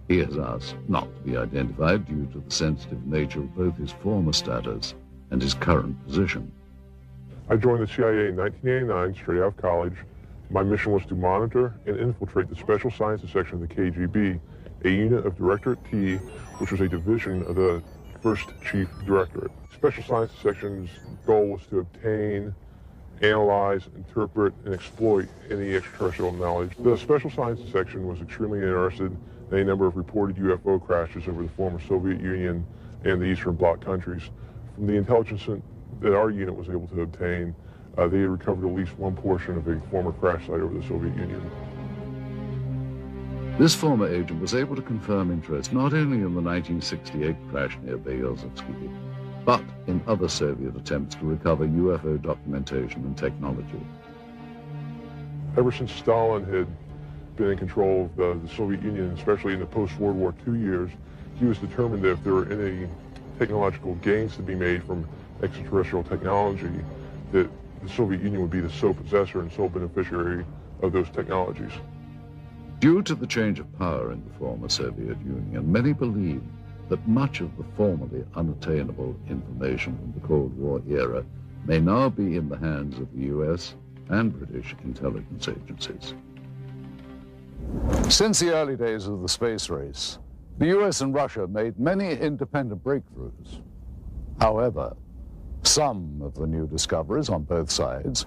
he has asked not to be identified due to the sensitive nature of both his former status and his current position. I joined the CIA in 1989, straight out of college. My mission was to monitor and infiltrate the Special Sciences Section of the KGB, a unit of Directorate T, which was a division of the First Chief Directorate. Special Sciences Section's goal was to obtain, analyze, interpret, and exploit any extraterrestrial knowledge. The Special Sciences Section was extremely interested in a number of reported UFO crashes over the former Soviet Union and the Eastern Bloc countries. From the intelligence that our unit was able to obtain, they had recovered at least one portion of a former crash site over the Soviet Union. This former agent was able to confirm interest not only in the 1968 crash near Berezovsky, but in other Soviet attempts to recover UFO documentation and technology. Ever since Stalin had been in control of the Soviet Union, especially in the post-World War II years, he was determined that if there were any technological gains to be made from extraterrestrial technology, that the Soviet Union would be the sole possessor and sole beneficiary of those technologies. Due to the change of power in the former Soviet Union, many believe that much of the formerly unattainable information from the Cold War era may now be in the hands of the U.S. and British intelligence agencies. Since the early days of the space race, the U.S. and Russia made many independent breakthroughs. However, some of the new discoveries on both sides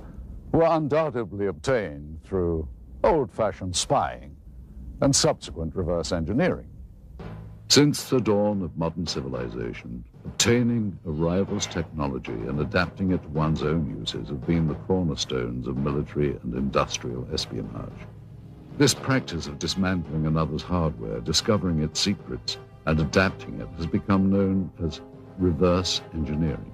were undoubtedly obtained through old-fashioned spying and subsequent reverse engineering. Since the dawn of modern civilization, obtaining a rival's technology and adapting it to one's own uses have been the cornerstones of military and industrial espionage. This practice of dismantling another's hardware, discovering its secrets, and adapting it has become known as reverse engineering.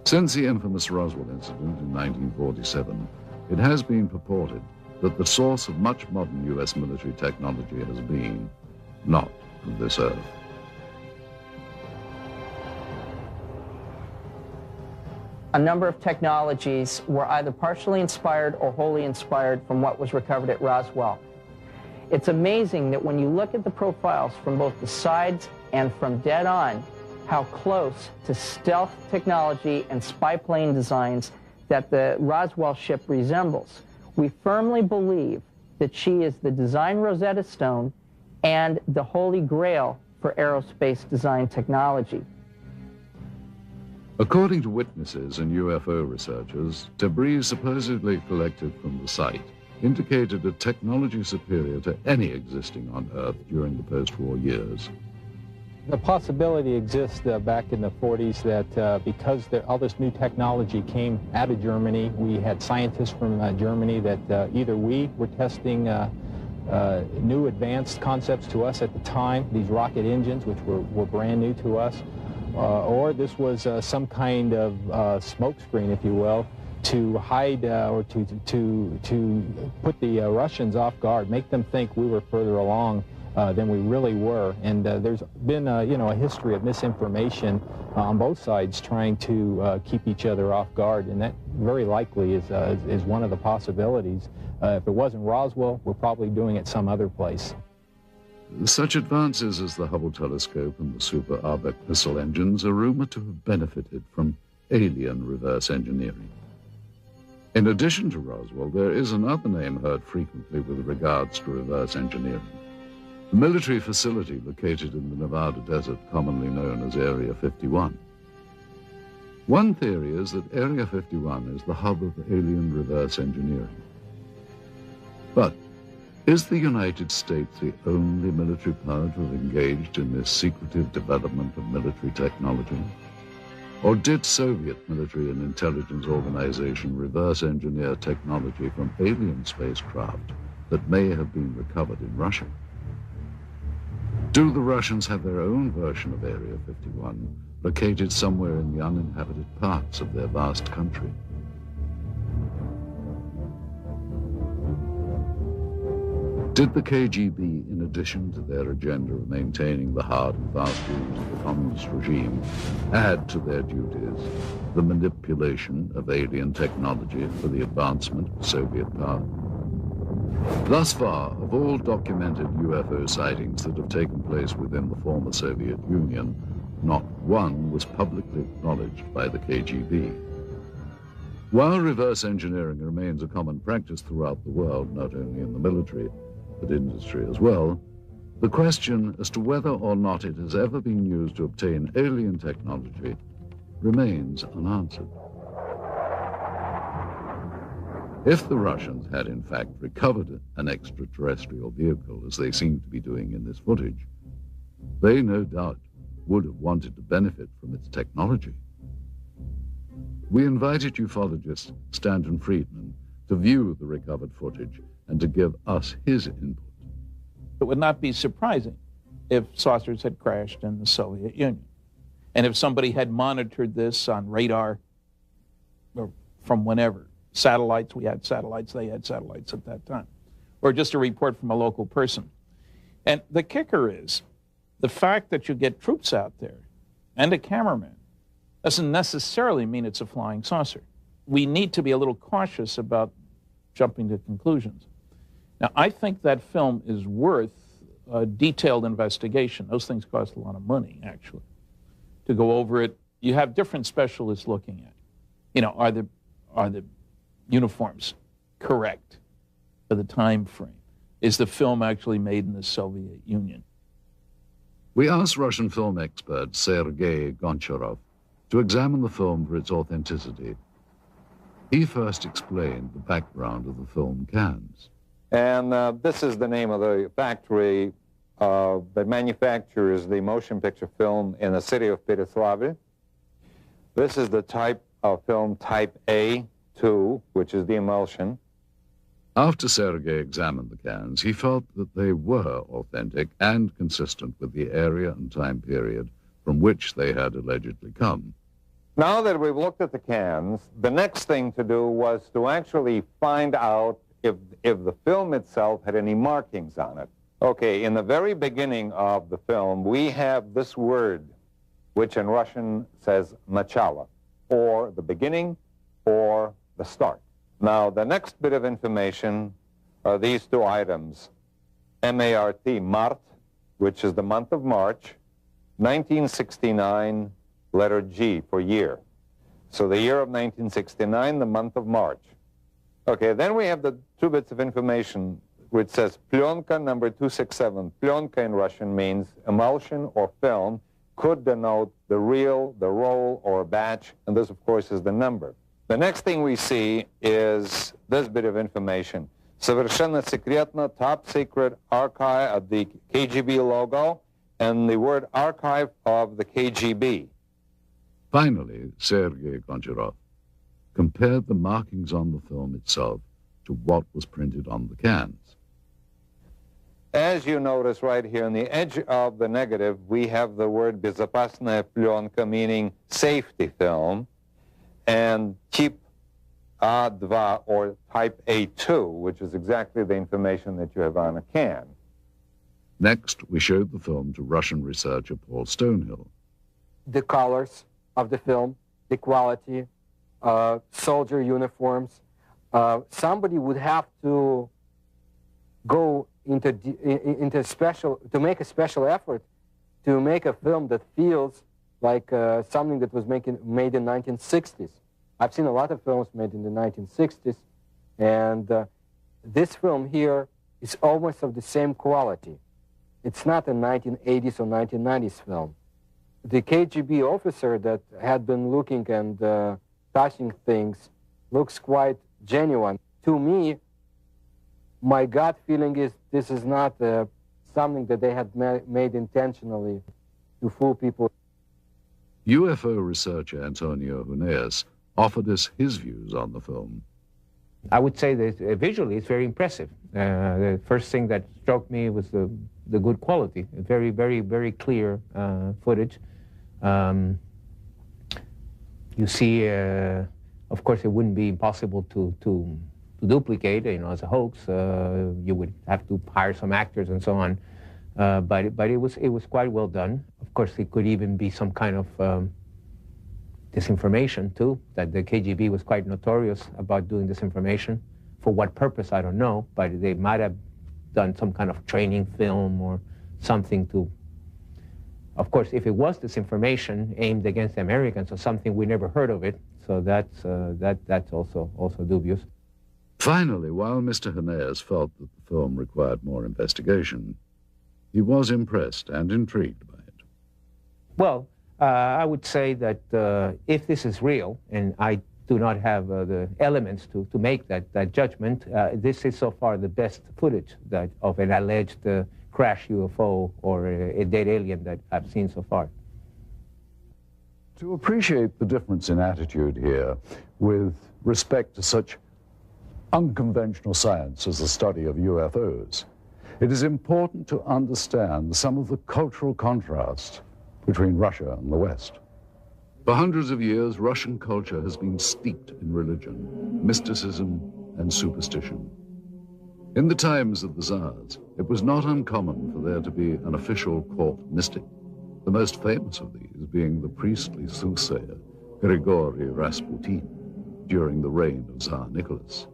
Since the infamous Roswell incident in 1947, it has been purported that the source of much modern U.S. military technology has been not from this earth. A number of technologies were either partially inspired or wholly inspired from what was recovered at Roswell. It's amazing that when you look at the profiles from both the sides and from dead on, how close to stealth technology and spy plane designs that the Roswell ship resembles. We firmly believe that she is the design Rosetta Stone and the holy grail for aerospace design technology. According to witnesses and UFO researchers, debris supposedly collected from the site indicated a technology superior to any existing on Earth during the post-war years. The possibility exists back in the 40s that because all this new technology came out of Germany, we had scientists from Germany that either we were testing new advanced concepts to us at the time, these rocket engines, which were brand new to us, or this was some kind of smokescreen, if you will, to hide or to put the Russians off guard, make them think we were further along than we really were. And there's been a history of misinformation on both sides trying to keep each other off guard, and that very likely is one of the possibilities. If it wasn't Roswell, we're probably doing it some other place. Such advances as the Hubble telescope and the Super Arbec missile engines are rumored to have benefited from alien reverse engineering. In addition to Roswell, there is another name heard frequently with regards to reverse engineering. A military facility located in the Nevada desert, commonly known as Area 51. One theory is that Area 51 is the hub of alien reverse engineering. But is the United States the only military power to have engaged in this secretive development of military technology? Or did Soviet military and intelligence organization reverse engineer technology from alien spacecraft that may have been recovered in Russia? Do the Russians have their own version of Area 51, located somewhere in the uninhabited parts of their vast country? Did the KGB, in addition to their agenda of maintaining the hard and fast rules of the communist regime, add to their duties the manipulation of alien technology for the advancement of Soviet power? Thus far, of all documented UFO sightings that have taken place within the former Soviet Union, not one was publicly acknowledged by the KGB. While reverse engineering remains a common practice throughout the world, not only in the military, but industry as well, the question as to whether or not it has ever been used to obtain alien technology remains unanswered. If the Russians had in fact recovered an extraterrestrial vehicle, as they seem to be doing in this footage, they no doubt would have wanted to benefit from its technology. We invited ufologist Stanton Friedman to view the recovered footage and to give us his input. It would not be surprising if saucers had crashed in the Soviet Union. And if somebody had monitored this on radar or from whenever, satellites, we had satellites, they had satellites at that time, or just a report from a local person. And the kicker is, the fact that you get troops out there and a cameraman doesn't necessarily mean it's a flying saucer. We need to be a little cautious about jumping to conclusions. Now, I think that film is worth a detailed investigation. Those things cost a lot of money, actually, to go over it. You have different specialists looking at it. You know, are the uniforms correct for the time frame? Is the film actually made in the Soviet Union? We asked Russian film expert Sergei Goncharov to examine the film for its authenticity. He first explained the background of the film cans. And this is the name of the factory that manufactures the motion picture film in the city of Pereslavl. This is the type of film type A2, which is the emulsion. After Sergei examined the cans, he felt that they were authentic and consistent with the area and time period from which they had allegedly come. Now that we've looked at the cans, the next thing to do was to actually find out if the film itself had any markings on it. Okay, in the very beginning of the film, we have this word, which in Russian says начало, or the beginning, or the start. Now, the next bit of information are these two items. M-A-R-T, Mart, which is the month of March, 1969, letter G for year. So the year of 1969, the month of March. Okay, then we have the two bits of information which says plyonka number 267. Plyonka in Russian means emulsion or film, could denote the reel, the roll, or a batch, and this, of course, is the number. The next thing we see is this bit of information. Совершенно секретно, top secret archive of the KGB logo and the word archive of the KGB. Finally, Sergei Goncharov compared the markings on the film itself to what was printed on the cans. As you notice right here on the edge of the negative, we have the word безопасная пленка, meaning safety film, and cheap A2 or type A2, which is exactly the information that you have on a can. Next, we showed the film to Russian researcher Paul Stonehill. The colors of the film, the quality, soldier uniforms. Somebody would have to go into special, to make a special effort to make a film that feels like something that was made in 1960s. I've seen a lot of films made in the 1960s, and this film here is almost of the same quality. It's not a 1980s or 1990s film. The KGB officer that had been looking and touching things looks quite genuine. To me, my gut feeling is this is not something that they had made intentionally to fool people. UFO researcher Antonio Huneeus offered us his views on the film. I would say that visually it's very impressive. The first thing that struck me was the good quality. Very, very, very clear footage. You see, of course, it wouldn't be impossible to duplicate, as a hoax. You would have to hire some actors and so on. But it was quite well done. Of course, it could even be some kind of disinformation too, that the KGB was quite notorious about doing disinformation. For what purpose, I don't know, but they might have done some kind of training film or something to, of course, if it was disinformation aimed against the Americans or something, we never heard of it, so that's also dubious. Finally, while Mr. Huneeus felt that the film required more investigation, he was impressed and intrigued by it. Well, I would say that if this is real, and I do not have the elements to make that judgment, this is so far the best footage of an alleged crash UFO or a dead alien that I've seen so far. To appreciate the difference in attitude here with respect to such unconventional science as the study of UFOs, it is important to understand some of the cultural contrasts between Russia and the West. For hundreds of years, Russian culture has been steeped in religion, mysticism, and superstition. In the times of the Tsars, it was not uncommon for there to be an official court mystic, the most famous of these being the priestly soothsayer Grigory Rasputin during the reign of Tsar Nicholas.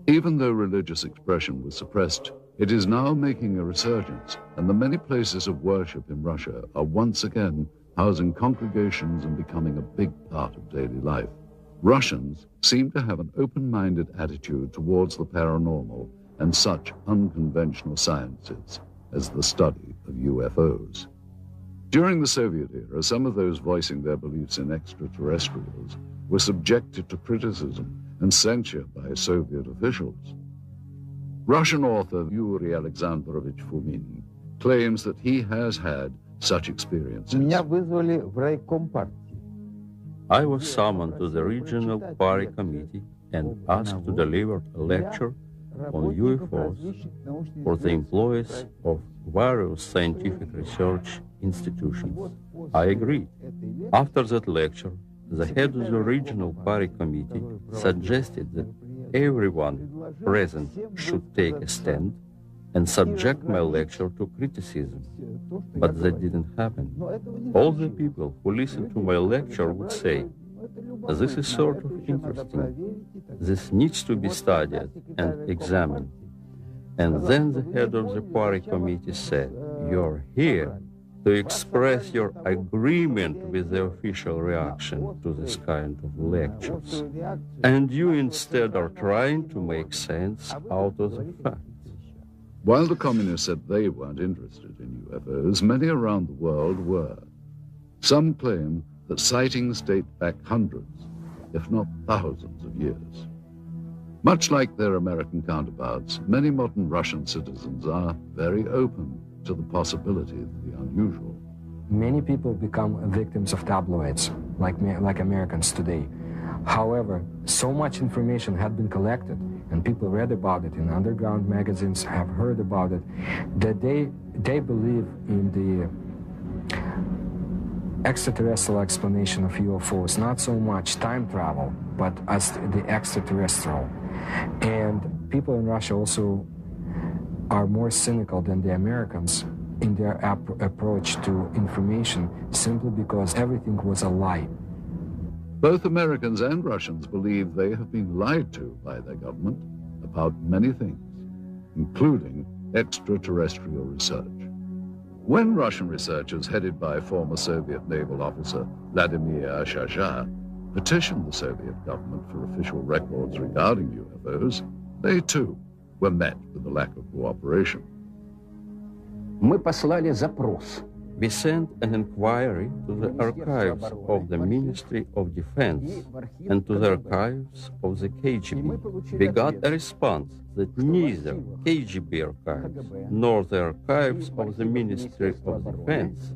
Even though religious expression was suppressed, it is now making a resurgence, and the many places of worship in Russia are once again housing congregations and becoming a big part of daily life. Russians seem to have an open-minded attitude towards the paranormal and such unconventional sciences as the study of UFOs. During the Soviet era, some of those voicing their beliefs in extraterrestrials were subjected to criticism and censure by Soviet officials. Russian author Yuri Alexandrovich Fomin claims that he has had such experiences. I was summoned to the regional party committee and asked to deliver a lecture on UFOs for the employees of various scientific research institutions. I agreed. After that lecture, the head of the regional party committee suggested that everyone present should take a stand and subject my lecture to criticism. But that didn't happen. All the people who listened to my lecture would say, "This is sort of interesting. This needs to be studied and examined." And then the head of the party committee said, "You're here to express your agreement with the official reaction to this kind of lectures. And you instead are trying to make sense out of the facts." While the communists said they weren't interested in UFOs, many around the world were. Some claim that sightings date back hundreds, if not thousands of years. Much like their American counterparts, many modern Russian citizens are very open to the possibility of the unusual. Many people become victims of tabloids, like Americans today. However, so much information had been collected, and people read about it in underground magazines, have heard about it, that they believe in extraterrestrial explanation of UFOs, not so much time travel, but as the extraterrestrial. And people in Russia also are more cynical than the Americans in their approach to information, simply because everything was a lie. Both Americans and Russians believe they have been lied to by their government about many things, including extraterrestrial research. When Russian researchers, headed by former Soviet naval officer Vladimir Ashazha, petitioned the Soviet government for official records regarding UFOs, they too were met with a lack of cooperation. We sent an inquiry to the archives of the Ministry of Defense and to the archives of the KGB. We got a response that neither KGB archives nor the archives of the Ministry of Defense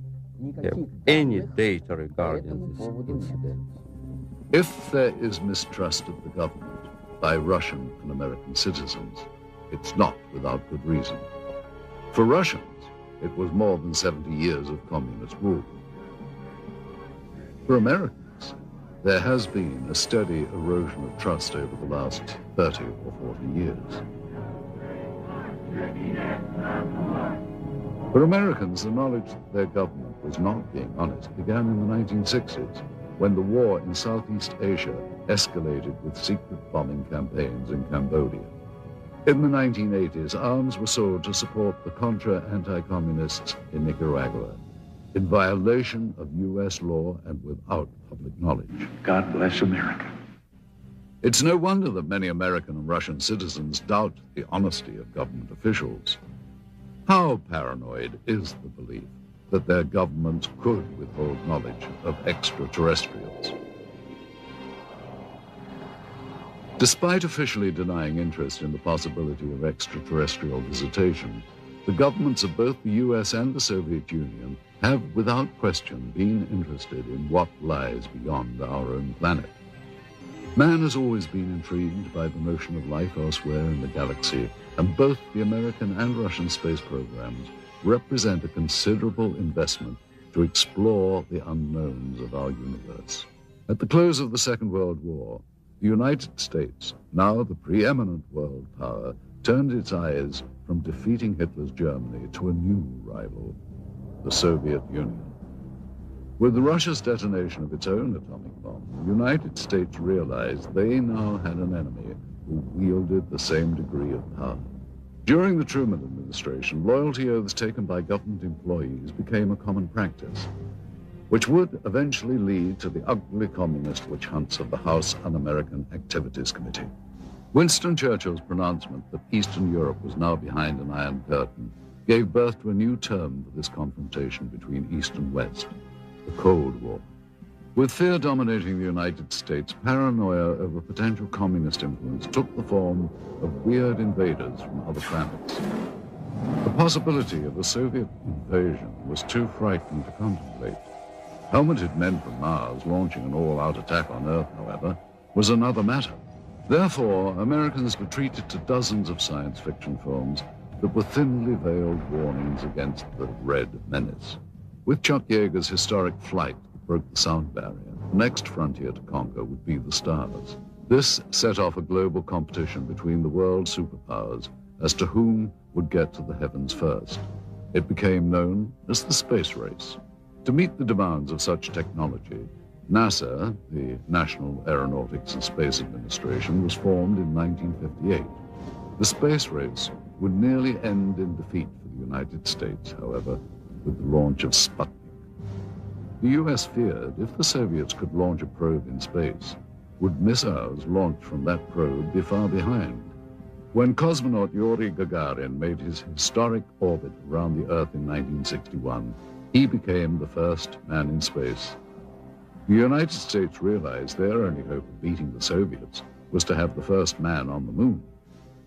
have any data regarding this incident. If there is mistrust of the government by Russian and American citizens, it's not without good reason. For Russians, it was more than 70 years of communist rule. For Americans, there has been a steady erosion of trust over the last 30 or 40 years. For Americans, the knowledge that their government was not being honest began in the 1960s, when the war in Southeast Asia escalated with secret bombing campaigns in Cambodia. In the 1980s, arms were sold to support the Contra anti-communists in Nicaragua, in violation of U.S. law and without public knowledge. God bless America. It's no wonder that many American and Russian citizens doubt the honesty of government officials. How paranoid is the belief that their governments could withhold knowledge of extraterrestrials? Despite officially denying interest in the possibility of extraterrestrial visitation, the governments of both the US and the Soviet Union have, without question, been interested in what lies beyond our own planet. Man has always been intrigued by the notion of life elsewhere in the galaxy, and both the American and Russian space programs represent a considerable investment to explore the unknowns of our universe. At the close of the Second World War, the United States, now the preeminent world power, turned its eyes from defeating Hitler's Germany to a new rival, the Soviet Union. With Russia's detonation of its own atomic bomb, the United States realized they now had an enemy who wielded the same degree of power. During the Truman administration, loyalty oaths taken by government employees became a common practice, which would eventually lead to the ugly communist witch hunts of the House Un-American Activities Committee. Winston Churchill's pronouncement that Eastern Europe was now behind an Iron Curtain gave birth to a new term for this confrontation between East and West, the Cold War. With fear dominating the United States, paranoia over potential communist influence took the form of weird invaders from other planets. The possibility of a Soviet invasion was too frightening to contemplate. Helmeted men from Mars launching an all-out attack on Earth, however, was another matter. Therefore, Americans retreated to dozens of science fiction films that were thinly veiled warnings against the Red Menace. With Chuck Yeager's historic Flight that broke the sound barrier, the next frontier to conquer would be the stars. This set off a global competition between the world superpowers as to whom would get to the heavens first. It became known as the space race. To meet the demands of such technology, NASA, the National Aeronautics and Space Administration, was formed in 1958. The space race would nearly end in defeat for the United States, however, with the launch of Sputnik. The U.S. feared if the Soviets could launch a probe in space, would missiles launched from that probe be far behind? When cosmonaut Yuri Gagarin made his historic orbit around the Earth in 1961, he became the first man in space. The United States realized their only hope of beating the Soviets was to have the first man on the moon.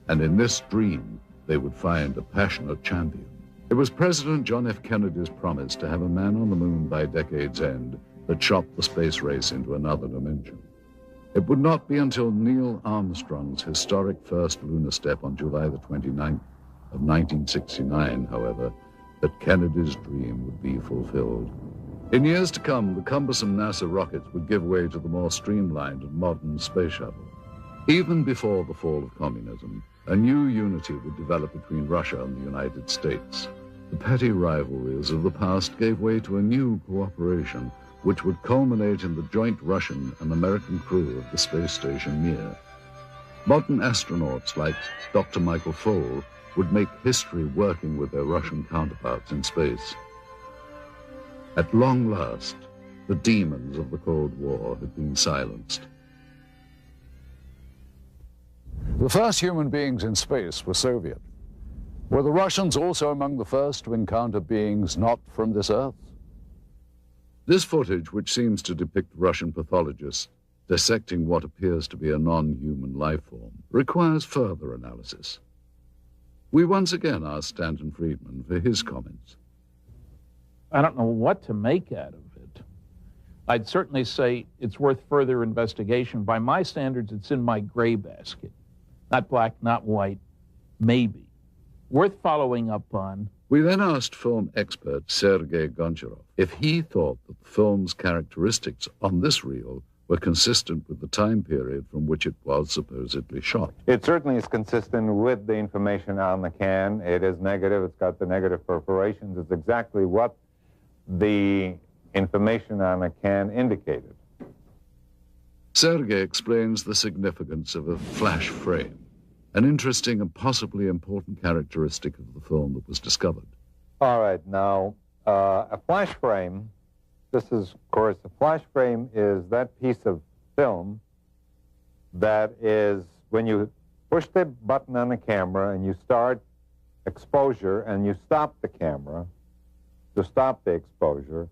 And in this dream, they would find a passionate champion. It was President John F. Kennedy's promise to have a man on the moon by decade's end that shot the space race into another dimension. It would not be until Neil Armstrong's historic first lunar step on July the 29th of 1969, however, that Kennedy's dream would be fulfilled. In years to come, the cumbersome NASA rockets would give way to the more streamlined and modern space shuttle. Even before the fall of communism, a new unity would develop between Russia and the United States. The petty rivalries of the past gave way to a new cooperation, which would culminate in the joint Russian and American crew of the space station Mir. Modern astronauts like Dr. Michael Foale would make history working with their Russian counterparts in space. At long last, the demons of the Cold War had been silenced. The first human beings in space were Soviet. Were the Russians also among the first to encounter beings not from this Earth? This footage, which seems to depict Russian pathologists dissecting what appears to be a non-human life form, requires further analysis. We once again asked Stanton Friedman for his comments. I don't know what to make out of it. I'd certainly say it's worth further investigation. By my standards, it's in my gray basket. Not black, not white, maybe. Worth following up on. We then asked film expert Sergei Goncharov if he thought that the film's characteristics on this reel were consistent with the time period from which it was supposedly shot. It certainly is consistent with the information on the can. It is negative. It's got the negative perforations. It's exactly what the information on the can indicated. Sergei explains the significance of a flash frame, an interesting and possibly important characteristic of the film that was discovered. All right, now, a flash frame, this is, of course, a flash frame is that piece of film that is, when you push the button on the camera and you start exposure and you stop the camera to stop the exposure,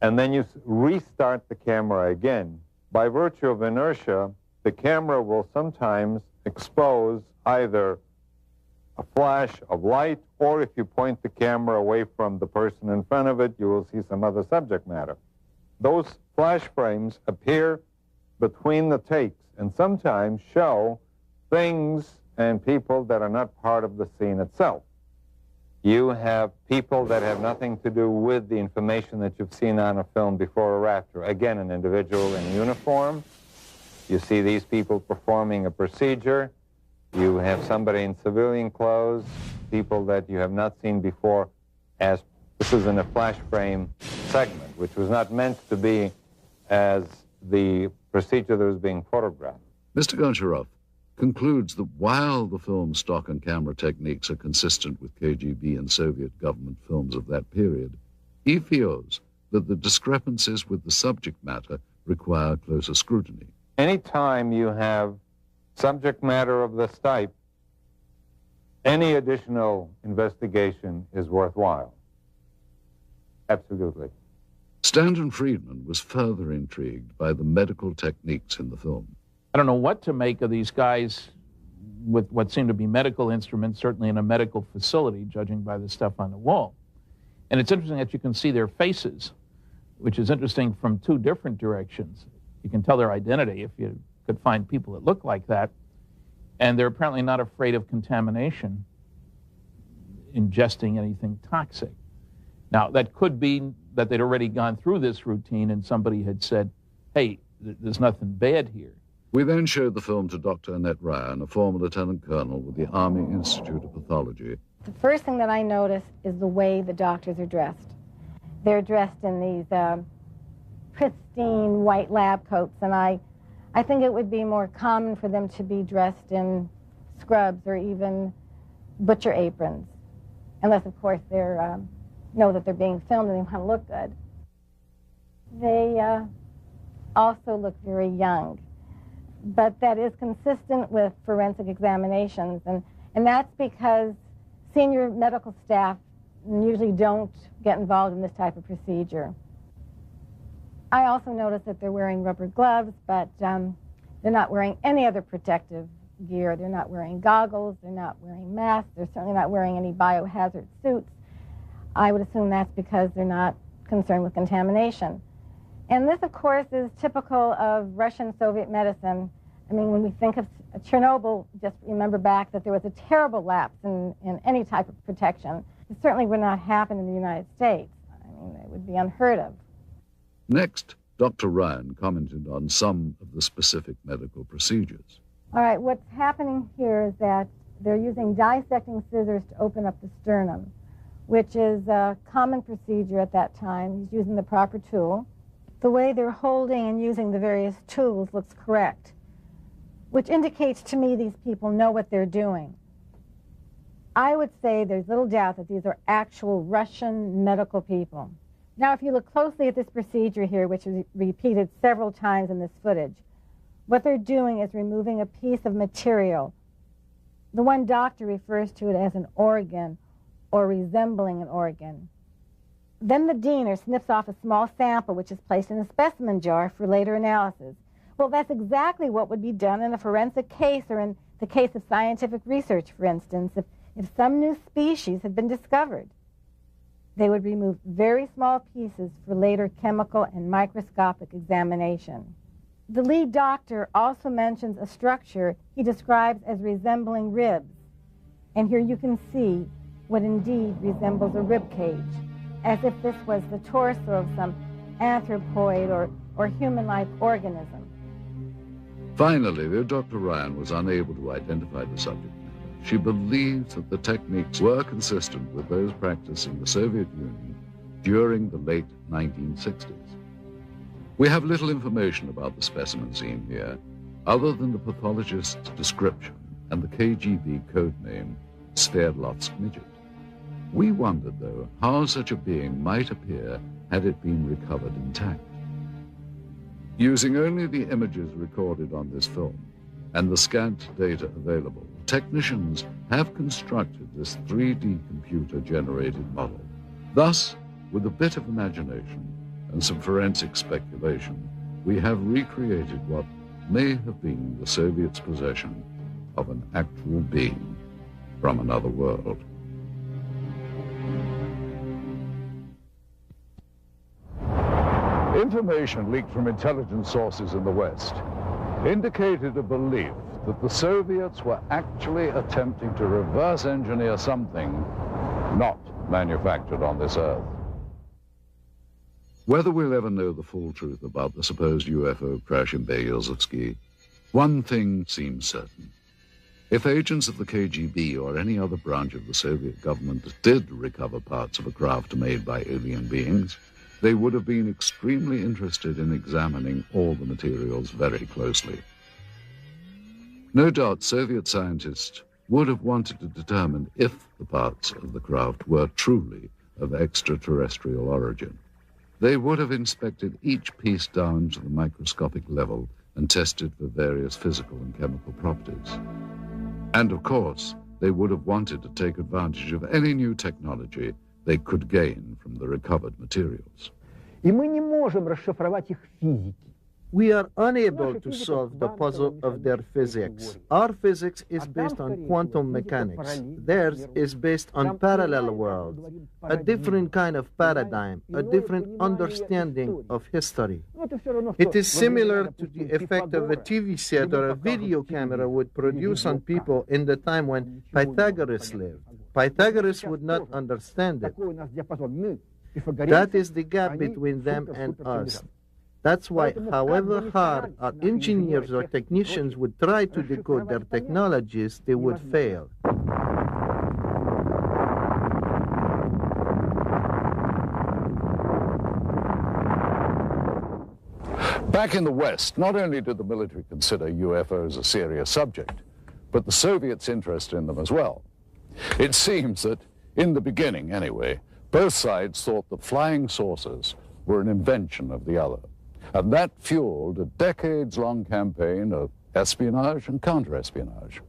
and then you restart the camera again. By virtue of inertia, the camera will sometimes expose either a flash of light, or if you point the camera away from the person in front of it, you will see some other subject matter. Those flash frames appear between the takes and sometimes show things and people that are not part of the scene itself. You have people that have nothing to do with the information that you've seen on a film before or after. Again, an individual in uniform. You see these people performing a procedure. You have somebody in civilian clothes, people that you have not seen before, as this is in a flash frame segment, which was not meant to be as the procedure that was being photographed. Mr. Goncharov concludes that while the film's stock and camera techniques are consistent with KGB and Soviet government films of that period, he feels that the discrepancies with the subject matter require closer scrutiny. Anytime you have subject matter of this type, any additional investigation is worthwhile. Absolutely. Stanton Friedman was further intrigued by the medical techniques in the film. I don't know what to make of these guys with what seem to be medical instruments, certainly in a medical facility, judging by the stuff on the wall. And it's interesting that you can see their faces, which is interesting from two different directions. You can tell their identity if you could find people that look like that. And they're apparently not afraid of contamination, ingesting anything toxic. Now, that could be that they'd already gone through this routine and somebody had said, hey, there's nothing bad here. We then showed the film to Dr. Annette Ryan, a former lieutenant colonel with the Army Institute of Pathology. The first thing that I noticed is the way the doctors are dressed. They're dressed in these pristine white lab coats, and I think it would be more common for them to be dressed in scrubs or even butcher aprons, unless, of course, they know that they're being filmed and they want to look good. They also look very young, but that is consistent with forensic examinations, and that's because senior medical staff usually don't get involved in this type of procedure. I also noticed that they're wearing rubber gloves, but they're not wearing any other protective gear. They're not wearing goggles, they're not wearing masks, they're certainly not wearing any biohazard suits. I would assume that's because they're not concerned with contamination. And this, of course, is typical of Russian-Soviet medicine. I mean, when we think of Chernobyl, just remember back that there was a terrible lapse in any type of protection. It certainly would not happen in the United States. I mean, it would be unheard of. Next, Dr. Ryan commented on some of the specific medical procedures. All right, what's happening here is that they're using dissecting scissors to open up the sternum, which is a common procedure at that time. He's using the proper tool. The way they're holding and using the various tools looks correct, which indicates to me these people know what they're doing. I would say there's little doubt that these are actual Russian medical people. Now, if you look closely at this procedure here, which is repeated several times in this footage, what they're doing is removing a piece of material. The one doctor refers to it as an organ or resembling an organ. Then the diener snips off a small sample which is placed in a specimen jar for later analysis. Well, that's exactly what would be done in a forensic case or in the case of scientific research, for instance, if some new species had been discovered. They would remove very small pieces for later chemical and microscopic examination. The lead doctor also mentions a structure he describes as resembling ribs. And here you can see what indeed resembles a rib cage, as if this was the torso of some anthropoid or human-like organism. Finally, though Dr. Ryan was unable to identify the subject matter, she believes that the techniques were consistent with those practiced in the Soviet Union during the late 1960s. We have little information about the specimen seen here, other than the pathologist's description and the KGB code name, Sverdlovsk midget. We wondered, though, how such a being might appear had it been recovered intact. Using only the images recorded on this film and the scant data available, technicians have constructed this 3D computer-generated model. Thus, with a bit of imagination and some forensic speculation, we have recreated what may have been the Soviets' possession of an actual being from another world. Information leaked from intelligence sources in the West indicated a belief that the Soviets were actually attempting to reverse engineer something not manufactured on this Earth. Whether we'll ever know the full truth about the supposed UFO crash in Berezovsky, one thing seems certain. If agents of the KGB or any other branch of the Soviet government did recover parts of a craft made by alien beings, they would have been extremely interested in examining all the materials very closely. No doubt Soviet scientists would have wanted to determine if the parts of the craft were truly of extraterrestrial origin. They would have inspected each piece down to the microscopic level and tested for various physical and chemical properties. And of course, they would have wanted to take advantage of any new technology they could gain from the recovered materials. We are unable to solve the puzzle of their physics. Our physics is based on quantum mechanics. Theirs is based on parallel worlds, a different kind of paradigm, a different understanding of history. It is similar to the effect of a TV set or a video camera would produce on people in the time when Pythagoras lived. Pythagoras would not understand it. That is the gap between them and us. That's why, however hard our engineers or technicians would try to decode their technologies, they would fail. Back in the West, not only did the military consider UFOs a serious subject, but the Soviets' interest in them as well. It seems that, in the beginning anyway, both sides thought that flying saucers were an invention of the other. And that fueled a decades-long campaign of espionage and counter-espionage.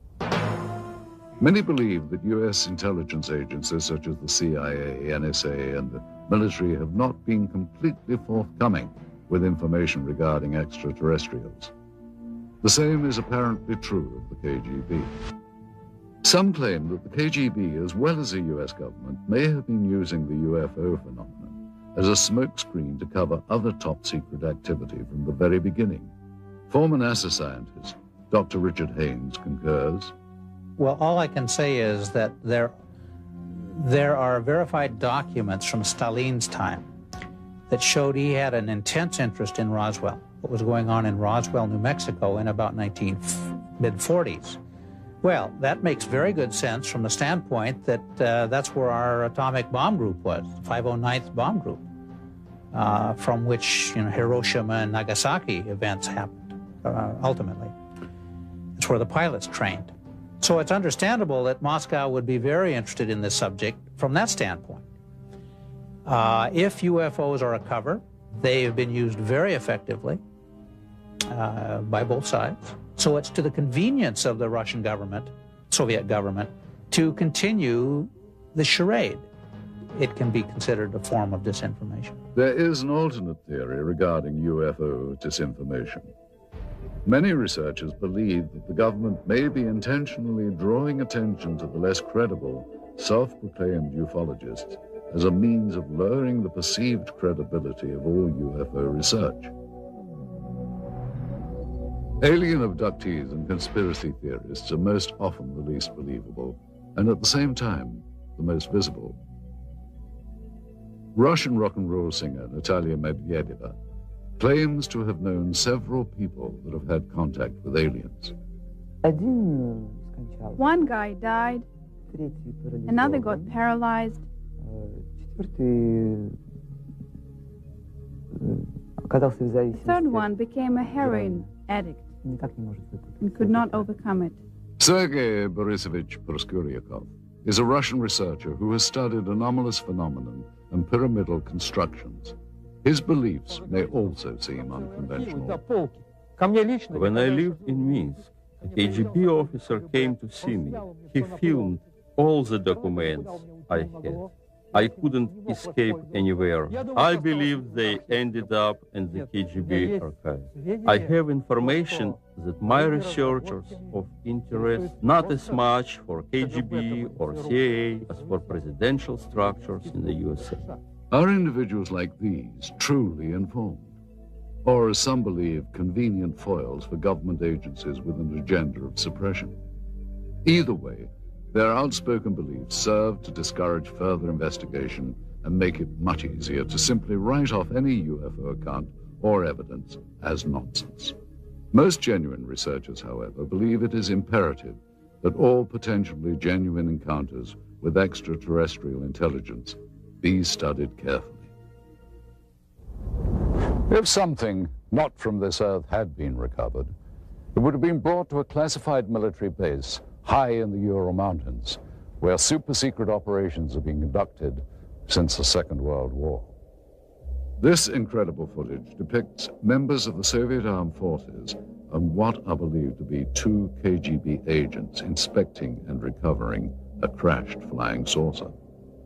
Many believe that U.S. intelligence agencies such as the CIA, NSA, and the military have not been completely forthcoming with information regarding extraterrestrials. The same is apparently true of the KGB. Some claim that the KGB, as well as the U.S. government, may have been using the UFO phenomenon as a smokescreen to cover other top-secret activity from the very beginning. Former NASA scientist Dr. Richard Haynes concurs. Well, all I can say is that there are verified documents from Stalin's time that showed he had an intense interest in Roswell, what was going on in Roswell, New Mexico in about mid-40s. Well, that makes very good sense from the standpoint that that's where our atomic bomb group was, the 509th Bomb Group, from which Hiroshima and Nagasaki events happened, ultimately. It's where the pilots trained. So it's understandable that Moscow would be very interested in this subject from that standpoint. If UFOs are a cover, they have been used very effectively by both sides. So it's to the convenience of the Russian government, Soviet government, to continue the charade. It can be considered a form of disinformation. There is an alternate theory regarding UFO disinformation. Many researchers believe that the government may be intentionally drawing attention to the less credible, self-proclaimed ufologists as a means of lowering the perceived credibility of all UFO research. Alien abductees and conspiracy theorists are most often the least believable, and at the same time, the most visible. Russian rock and roll singer Natalia Medvedeva claims to have known several people that have had contact with aliens. One guy died, another got paralyzed, the third one became a heroin addict and could not overcome it. Sergei Borisovich Proskuryakov is a Russian researcher who has studied anomalous phenomenon and pyramidal constructions. His beliefs may also seem unconventional. When I lived in Minsk, a KGB officer came to see me. He filmed all the documents I had. I couldn't escape anywhere. I believe they ended up in the KGB archive. I have information that my researchers of interest not as much for KGB or CIA as for presidential structures in the USA. Are individuals like these truly informed? Or, as some believe, convenient foils for government agencies with an agenda of suppression? Either way, their outspoken beliefs serve to discourage further investigation and make it much easier to simply write off any UFO account or evidence as nonsense. Most genuine researchers, however, believe it is imperative that all potentially genuine encounters with extraterrestrial intelligence be studied carefully. If something not from this earth had been recovered, it would have been brought to a classified military base high in the Ural Mountains, where super-secret operations are being conducted since the Second World War. This incredible footage depicts members of the Soviet armed forces and what are believed to be 2 KGB agents inspecting and recovering a crashed flying saucer.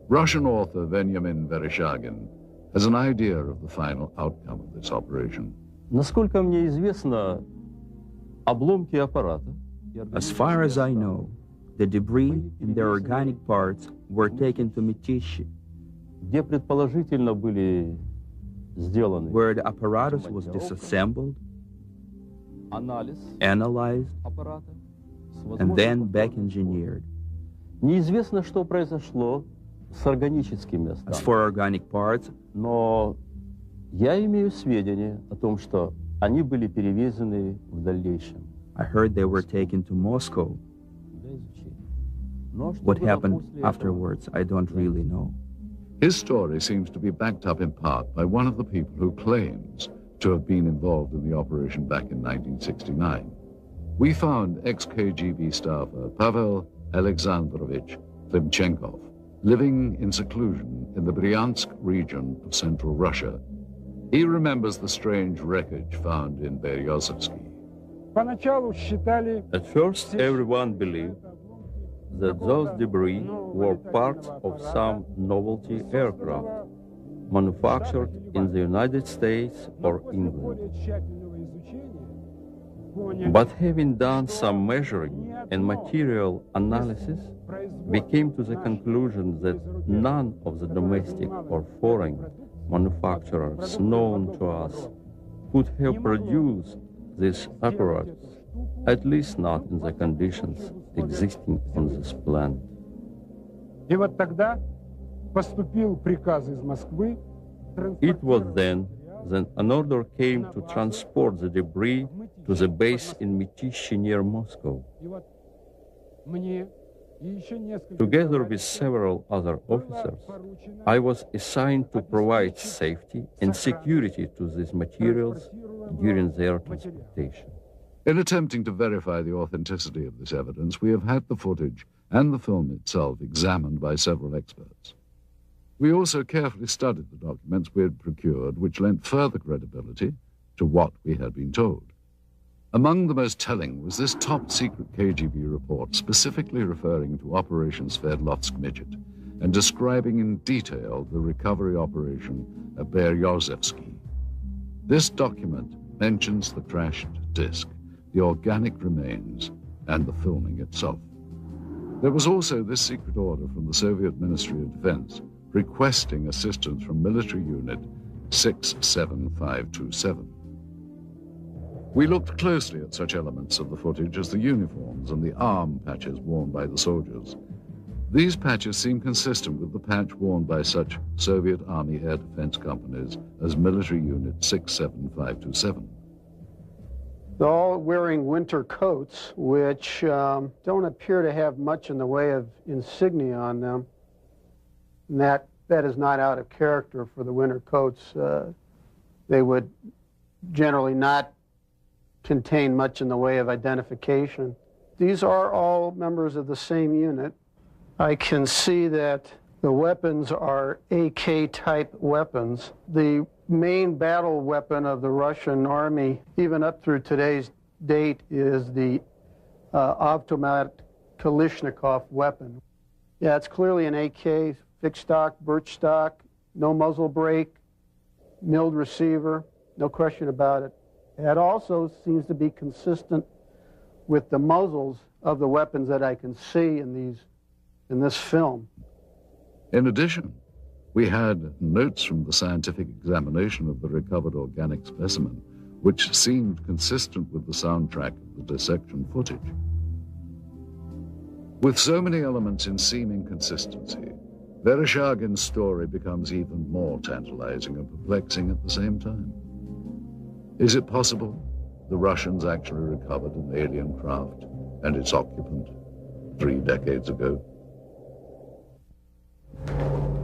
Russian author Veniamin Vereshchagin has an idea of the final outcome of this operation. Насколько мне известно, обломки аппарата. As far as I know, the debris and their organic parts were taken to Mytishi, где предположительно были сделаны, where the apparatus was disassembled, analyzed, and then back-engineered. Неизвестно, что произошло с органическими остатками. As for organic parts, но я имею сведения о том, что они были перевезены в дальнейшем. I heard they were taken to Moscow. What happened afterwards, I don't really know. His story seems to be backed up in part by one of the people who claims to have been involved in the operation back in 1969. We found ex-KGB staffer Pavel Alexandrovich Klimchenkov living in seclusion in the Bryansk region of central Russia. He remembers the strange wreckage found in Beryozovsky. At first, everyone believed that those debris were parts of some novelty aircraft manufactured in the United States or England. But having done some measuring and material analysis, we came to the conclusion that none of the domestic or foreign manufacturers known to us could have produced this apparatus, at least not in the conditions existing on this planet. И вот тогда поступил приказ из Москвы It was then that an order came to transport the debris to the base in Mytishi near Moscow. Together with several other officers, I was assigned to provide safety and security to these materials during their transportation. In attempting to verify the authenticity of this evidence, we have had the footage and the film itself examined by several experts. We also carefully studied the documents we had procured, which lent further credibility to what we had been told. Among the most telling was this top-secret KGB report specifically referring to Operation Sverdlovsk Midget and describing in detail the recovery operation at Beryozevsky. This document mentions the crashed disc, the organic remains, and the filming itself. There was also this secret order from the Soviet Ministry of Defense requesting assistance from military unit 67527. We looked closely at such elements of the footage as the uniforms and the arm patches worn by the soldiers. These patches seem consistent with the patch worn by such Soviet Army air defense companies as military unit 67527. They're all wearing winter coats, which don't appear to have much in the way of insignia on them. And that is not out of character for the winter coats. They would generally not contain much in the way of identification. These are all members of the same unit. I can see that the weapons are AK-type weapons. The main battle weapon of the Russian army, even up through today's date, is the automatic Kalashnikov weapon. Yeah, it's clearly an AK, fixed stock, birch stock, no muzzle brake, milled receiver, no question about it. That also seems to be consistent with the muzzles of the weapons that I can see in this film. In addition, we had notes from the scientific examination of the recovered organic specimen, which seemed consistent with the soundtrack of the dissection footage. With so many elements in seeming consistency, Vereshchagin's story becomes even more tantalizing and perplexing at the same time. Is it possible the Russians actually recovered an alien craft and its occupant 3 decades ago?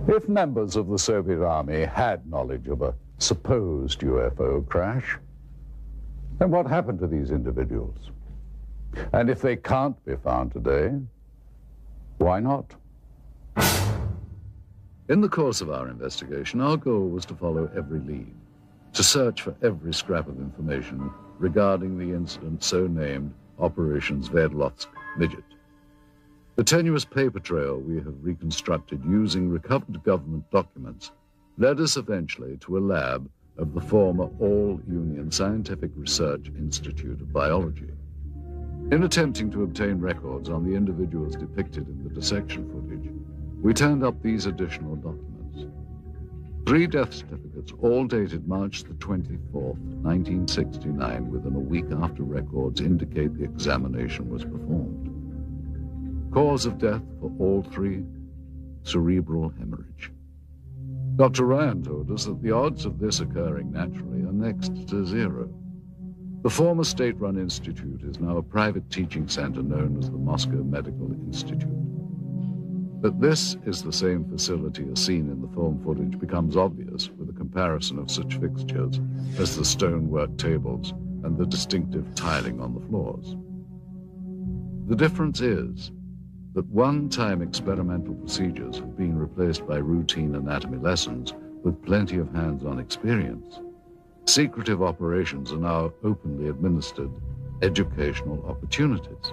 If members of the Soviet Army had knowledge of a supposed UFO crash, then what happened to these individuals? And if they can't be found today, why not? In the course of our investigation, our goal was to follow every lead, to search for every scrap of information regarding the incident so named Operation Sverdlovsk Midget. The tenuous paper trail we have reconstructed using recovered government documents led us eventually to a lab of the former All-Union Scientific Research Institute of Biology. In attempting to obtain records on the individuals depicted in the dissection footage, we turned up these additional documents. 3 death certificates, all dated March the 24th, 1969, within a week after records indicate the examination was performed. Cause of death for all 3, cerebral hemorrhage. Dr. Ryan told us that the odds of this occurring naturally are next to 0. The former state-run institute is now a private teaching center known as the Moscow Medical Institute. That this is the same facility as seen in the film footage becomes obvious with a comparison of such fixtures as the stonework tables and the distinctive tiling on the floors. The difference is that one-time experimental procedures have been replaced by routine anatomy lessons with plenty of hands-on experience. Secretive operations are now openly administered educational opportunities.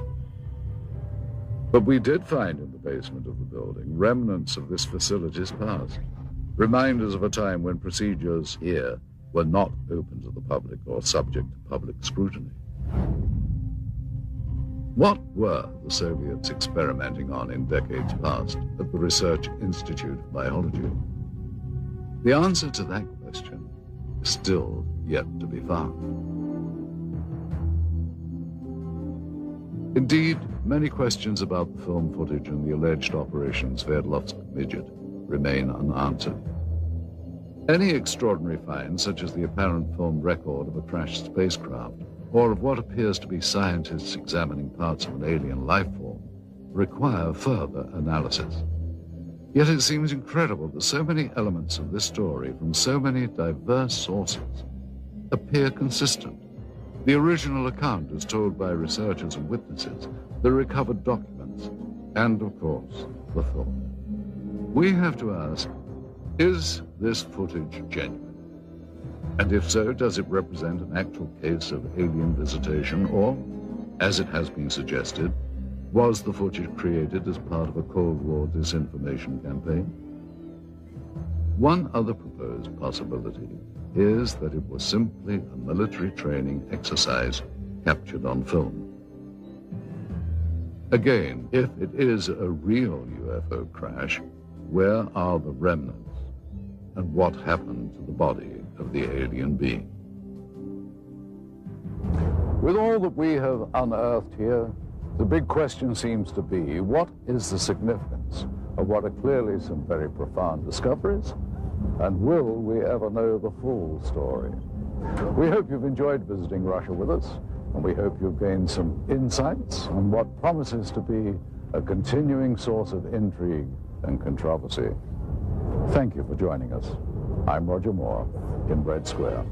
But we did find in the basement of the building remnants of this facility's past, reminders of a time when procedures here were not open to the public or subject to public scrutiny. What were the Soviets experimenting on in decades past at the Research Institute of Biology? The answer to that question is still yet to be found. Indeed, many questions about the film footage and the alleged Operation Sverdlovsk Midget remain unanswered. Any extraordinary find, such as the apparent filmed record of a crashed spacecraft, or of what appears to be scientists examining parts of an alien life form, require further analysis. Yet it seems incredible that so many elements of this story from so many diverse sources appear consistent. The original account as told by researchers and witnesses, the recovered documents, and of course, the film. We have to ask, is this footage genuine? And if so, does it represent an actual case of alien visitation, or, as it has been suggested, was the footage created as part of a Cold War disinformation campaign? One other proposed possibility is that it was simply a military training exercise captured on film. Again, if it is a real UFO crash, where are the remnants? And what happened to the body of the alien being? With all that we have unearthed here, the big question seems to be, what is the significance of what are clearly some very profound discoveries? And will we ever know the full story? We hope you've enjoyed visiting Russia with us, and we hope you've gained some insights on what promises to be a continuing source of intrigue and controversy. Thank you for joining us. I'm Roger Moore in Red Square.